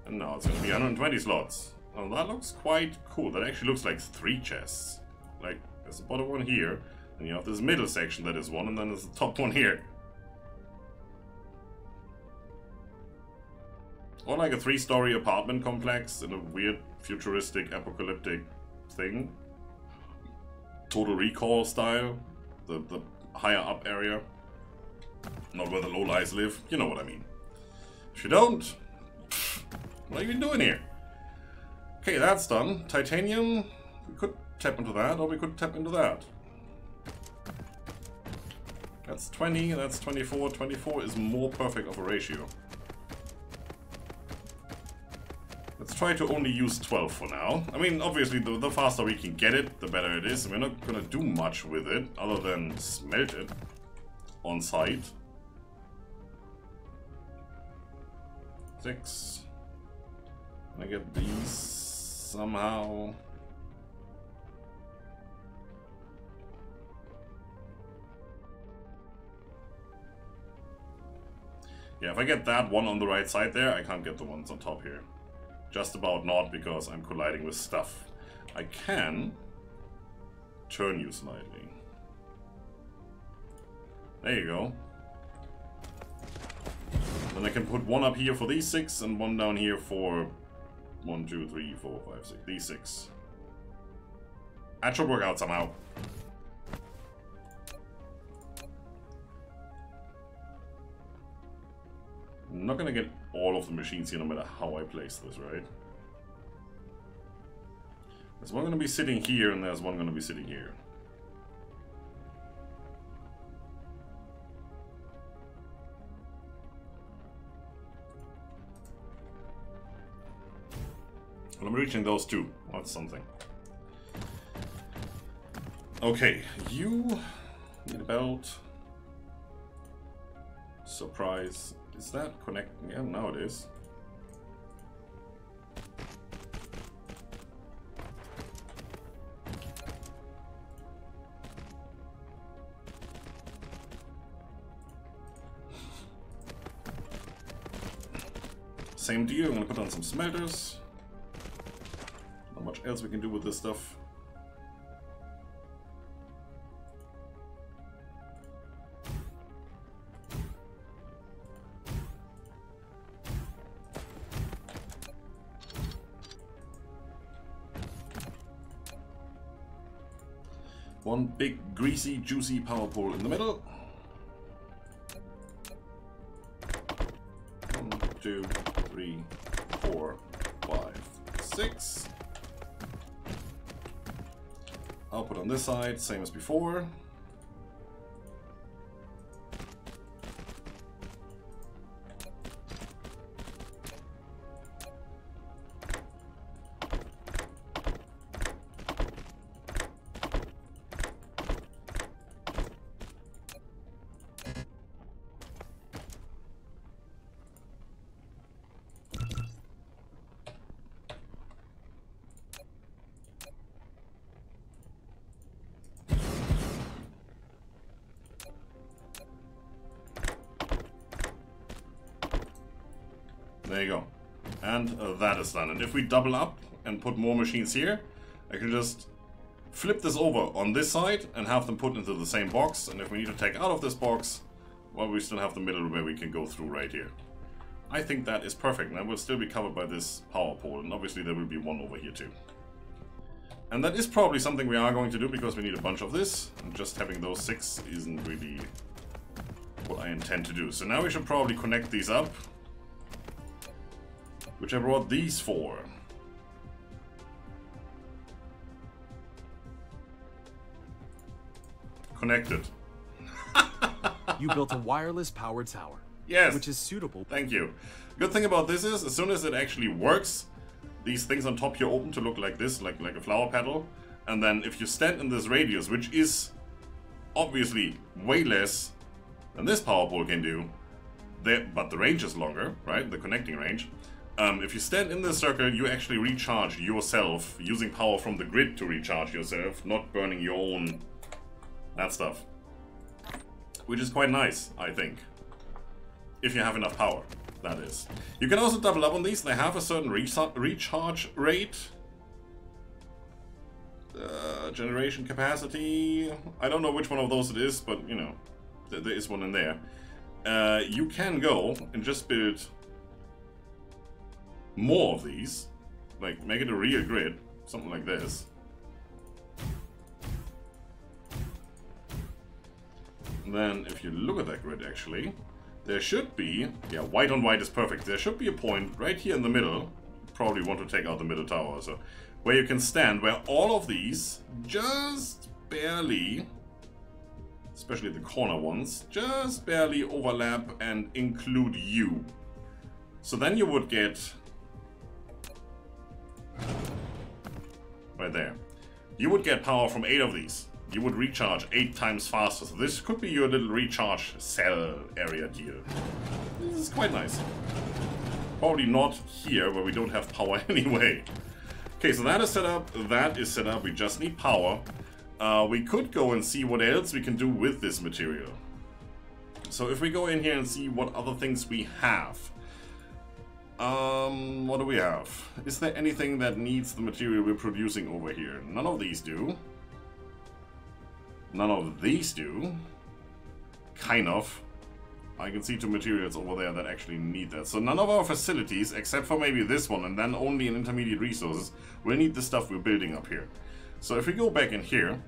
And now it's gonna be 120 slots. Well, that looks quite cool. That actually looks like 3 chests. Like, there's a bottom one here, and you have this middle section that is one, and then there's the top one here. Or like a 3-story apartment complex in a weird, futuristic, apocalyptic thing. Total Recall style. The higher up area. Not where the lowlights live. You know what I mean. If you don't... what are you even doing here? Okay, that's done. Titanium, we could tap into that, or we could tap into that. That's 20, that's 24. 24 is more perfect of a ratio. Let's try to only use 12 for now. I mean, obviously, the faster we can get it, the better it is. We're not gonna do much with it, other than smelt it on site. 6. I get these somehow. Yeah, if I get that one on the right side there, I can't get the ones on top here. Just about not, because I'm colliding with stuff. I can turn you slightly. There you go. Then I can put one up here for these 6 and one down here for 1, 2, 3, 4, 5, 6. These 6. That should work out somehow. I'm not gonna get all of the machines here no matter how I place this, right? There's one gonna be sitting here and there's one gonna be sitting here. Well, I'm reaching those 2. That's something. Okay, you need a belt. Surprise. Is that connecting? Yeah, now it is. Same deal, I'm gonna put on some smelters. Not much else we can do with this stuff. One big, greasy, juicy power pole in the middle. 1, 2, 3, 4, 5, 6. Output on this side, same as before. There you go. And that is done. And if we double up and put more machines here, I can just flip this over on this side and have them put into the same box. And if we need to take out of this box, well, we still have the middle where we can go through right here. I think that is perfect. And that will still be covered by this power pole. And obviously there will be one over here too. And that is probably something we are going to do because we need a bunch of this. And just having those 6 isn't really what I intend to do. So now we should probably connect these up. Which I brought these for. Connected. You built a wireless power tower. Yes. Which is suitable. Thank you. Good thing about this is, as soon as it actually works, these things on top here open to look like this, like a flower petal. And then if you stand in this radius, which is obviously way less than this power pole can do, but the range is longer, right? The connecting range. If you stand in this circle, you actually recharge yourself, using power from the grid to recharge yourself, not burning your own, that stuff. Which is quite nice, I think. If you have enough power, that is. You can also double up on these, they have a certain recharge rate. Generation capacity, I don't know which one of those it is, but you know, there is one in there. You can go and just build more of these, like make it a real grid, something like this. And then if you look at that grid actually, there should be, yeah, white on white is perfect. There should be a point right here in the middle, probably want to take out the middle tower, so where you can stand, where all of these just barely, especially the corner ones, just barely overlap and include you. So then you would get right there. You would get power from 8 of these. You would recharge 8 times faster. So this could be your little recharge cell area deal. This is quite nice. Probably not here where we don't have power anyway. Okay, so that is set up. That is set up. We just need power. We could go and see what else we can do with this material. So if we go in here and see what other things we have. What do we have? Is there anything that needs the material we're producing over here? None of these do. None of these do. Kind of. I can see 2 materials over there that actually need that. So none of our facilities, except for maybe this one, and then only in intermediate resources, will need the stuff we're building up here. So if we go back in here,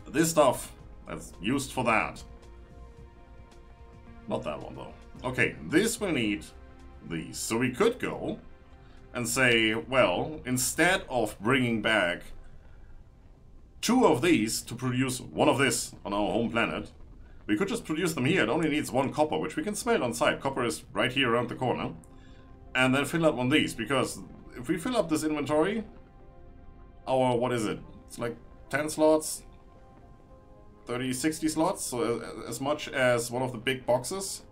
this stuff that's used for that. Not that one though. Okay, this will need these. So we could go and say, well, instead of bringing back 2 of these to produce 1 of this on our home planet, we could just produce them here. It only needs 1 copper, which we can smelt on site. Copper is right here around the corner. And then fill up on these, because if we fill up this inventory, our, what is it? It's like 10 slots, 30, 60 slots, so as much as one of the big boxes.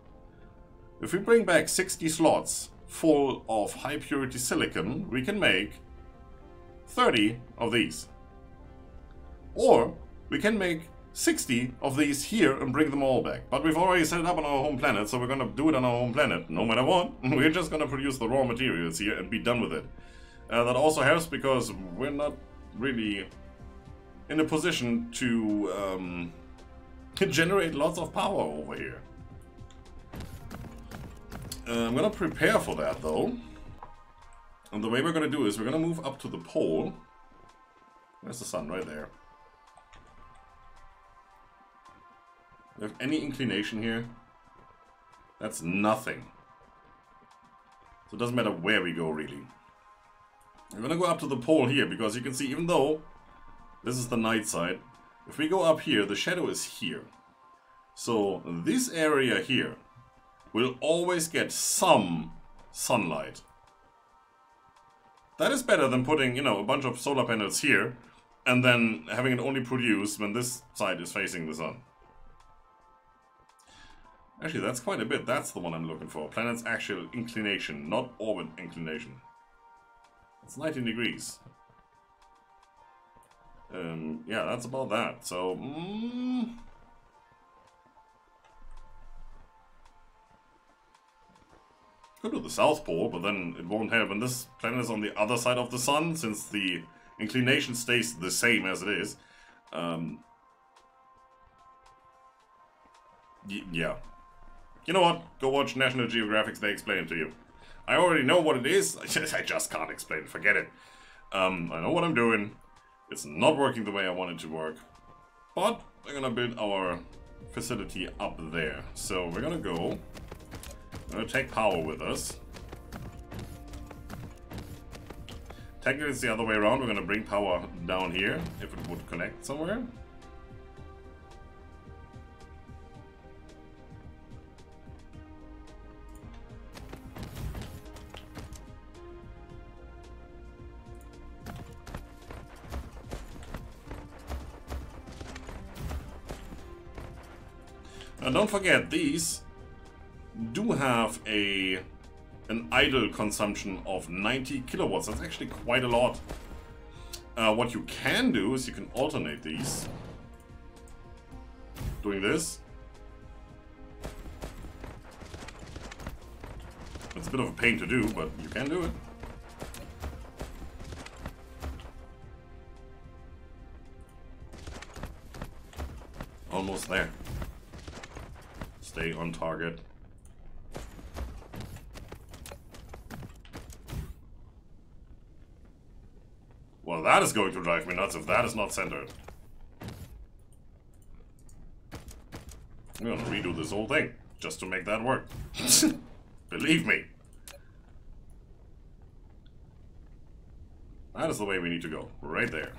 If we bring back 60 slots full of high purity silicon, we can make 30 of these. Or we can make 60 of these here and bring them all back. But we've already set it up on our home planet, so we're gonna do it on our home planet, no matter what. We're just gonna produce the raw materials here and be done with it. That also helps because we're not really in a position to generate lots of power over here. I'm gonna prepare for that though. And the way we're gonna do is we're gonna move up to the pole. There's the sun right there. Do we have any inclination here? That's nothing. So it doesn't matter where we go really. We're gonna go up to the pole here because you can see, even though this is the night side, if we go up here, the shadow is here. So this area here will always get some sunlight. That is better than putting, you know, a bunch of solar panels here and then having it only produce when this side is facing the sun. Actually, that's quite a bit. That's the one I'm looking for. Planet's actual inclination, not orbit inclination. It's 19 degrees. Yeah, that's about that. So, could do the South Pole, but then it won't help. And this planet is on the other side of the sun, since the inclination stays the same as it is. Yeah. You know what? Go watch National Geographic, they explain it to you. I already know what it is, I just can't explain it, forget it. I know what I'm doing. It's not working the way I want it to work. But we're gonna build our facility up there. So we're gonna go. We're gonna take power with us. Technically it's the other way around, we're gonna bring power down here, if it would connect somewhere. And don't forget, these do have an idle consumption of 90 kilowatts. That's actually quite a lot. What you can do is you can alternate these. Doing this. It's a bit of a pain to do, but you can do it. Almost there. Stay on target. Well, that is going to drive me nuts if that is not centered. I'm gonna redo this whole thing just to make that work. Believe me. That is the way we need to go. Right there.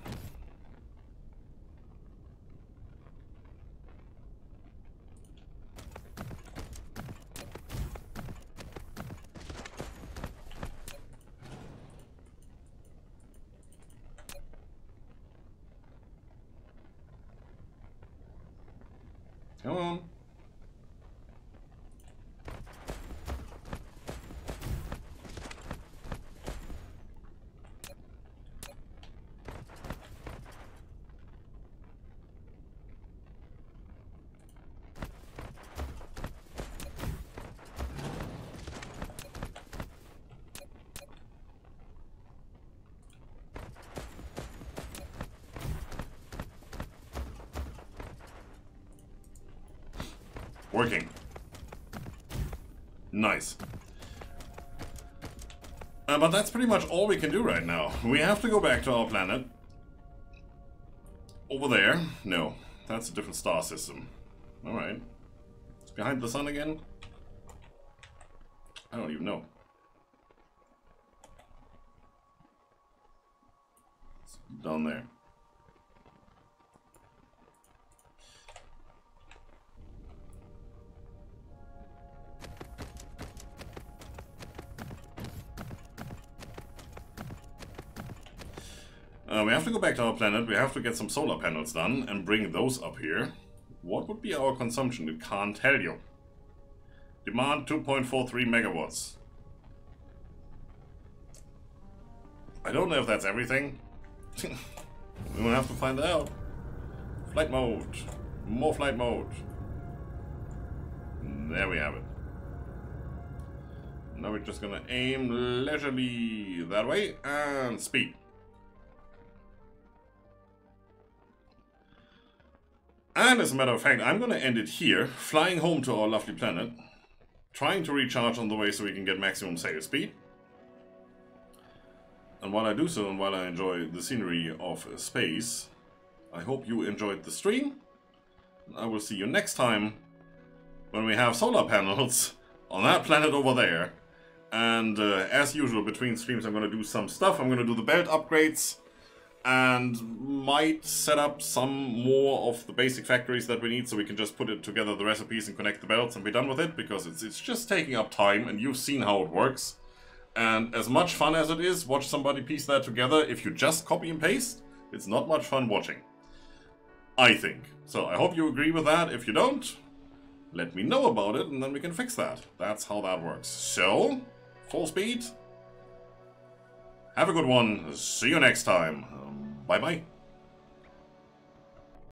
Come on. Working. Nice. But that's pretty much all we can do right now. We have to go back to our planet. Over there. No, that's a different star system. Alright. It's behind the sun again? I don't even know. It's down there. We have to go back to our planet, we have to get some solar panels done and bring those up here. What would be our consumption? It can't tell you. Demand 2.43 megawatts. I don't know if that's everything. We will have to find out. Flight mode. More flight mode. There we have it. Now we're just gonna aim leisurely that way and speed. And as a matter of fact, I'm gonna end it here, flying home to our lovely planet, trying to recharge on the way so we can get maximum sail speed. And while I do so, and while I enjoy the scenery of space, I hope you enjoyed the stream. I will see you next time when we have solar panels on that planet over there. And as usual, between streams I'm going to do some stuff. I'm going to do the belt upgrades and might set up some more of the basic factories that we need so we can just put it together, the recipes, and connect the belts and be done with it, because it's just taking up time and you've seen how it works. And as much fun as it is, watch somebody piece that together. If you just copy and paste, it's not much fun watching, I think. So I hope you agree with that. If you don't, let me know about it and then we can fix that. That's how that works. So, full speed. Have a good one. See you next time. Bye-bye.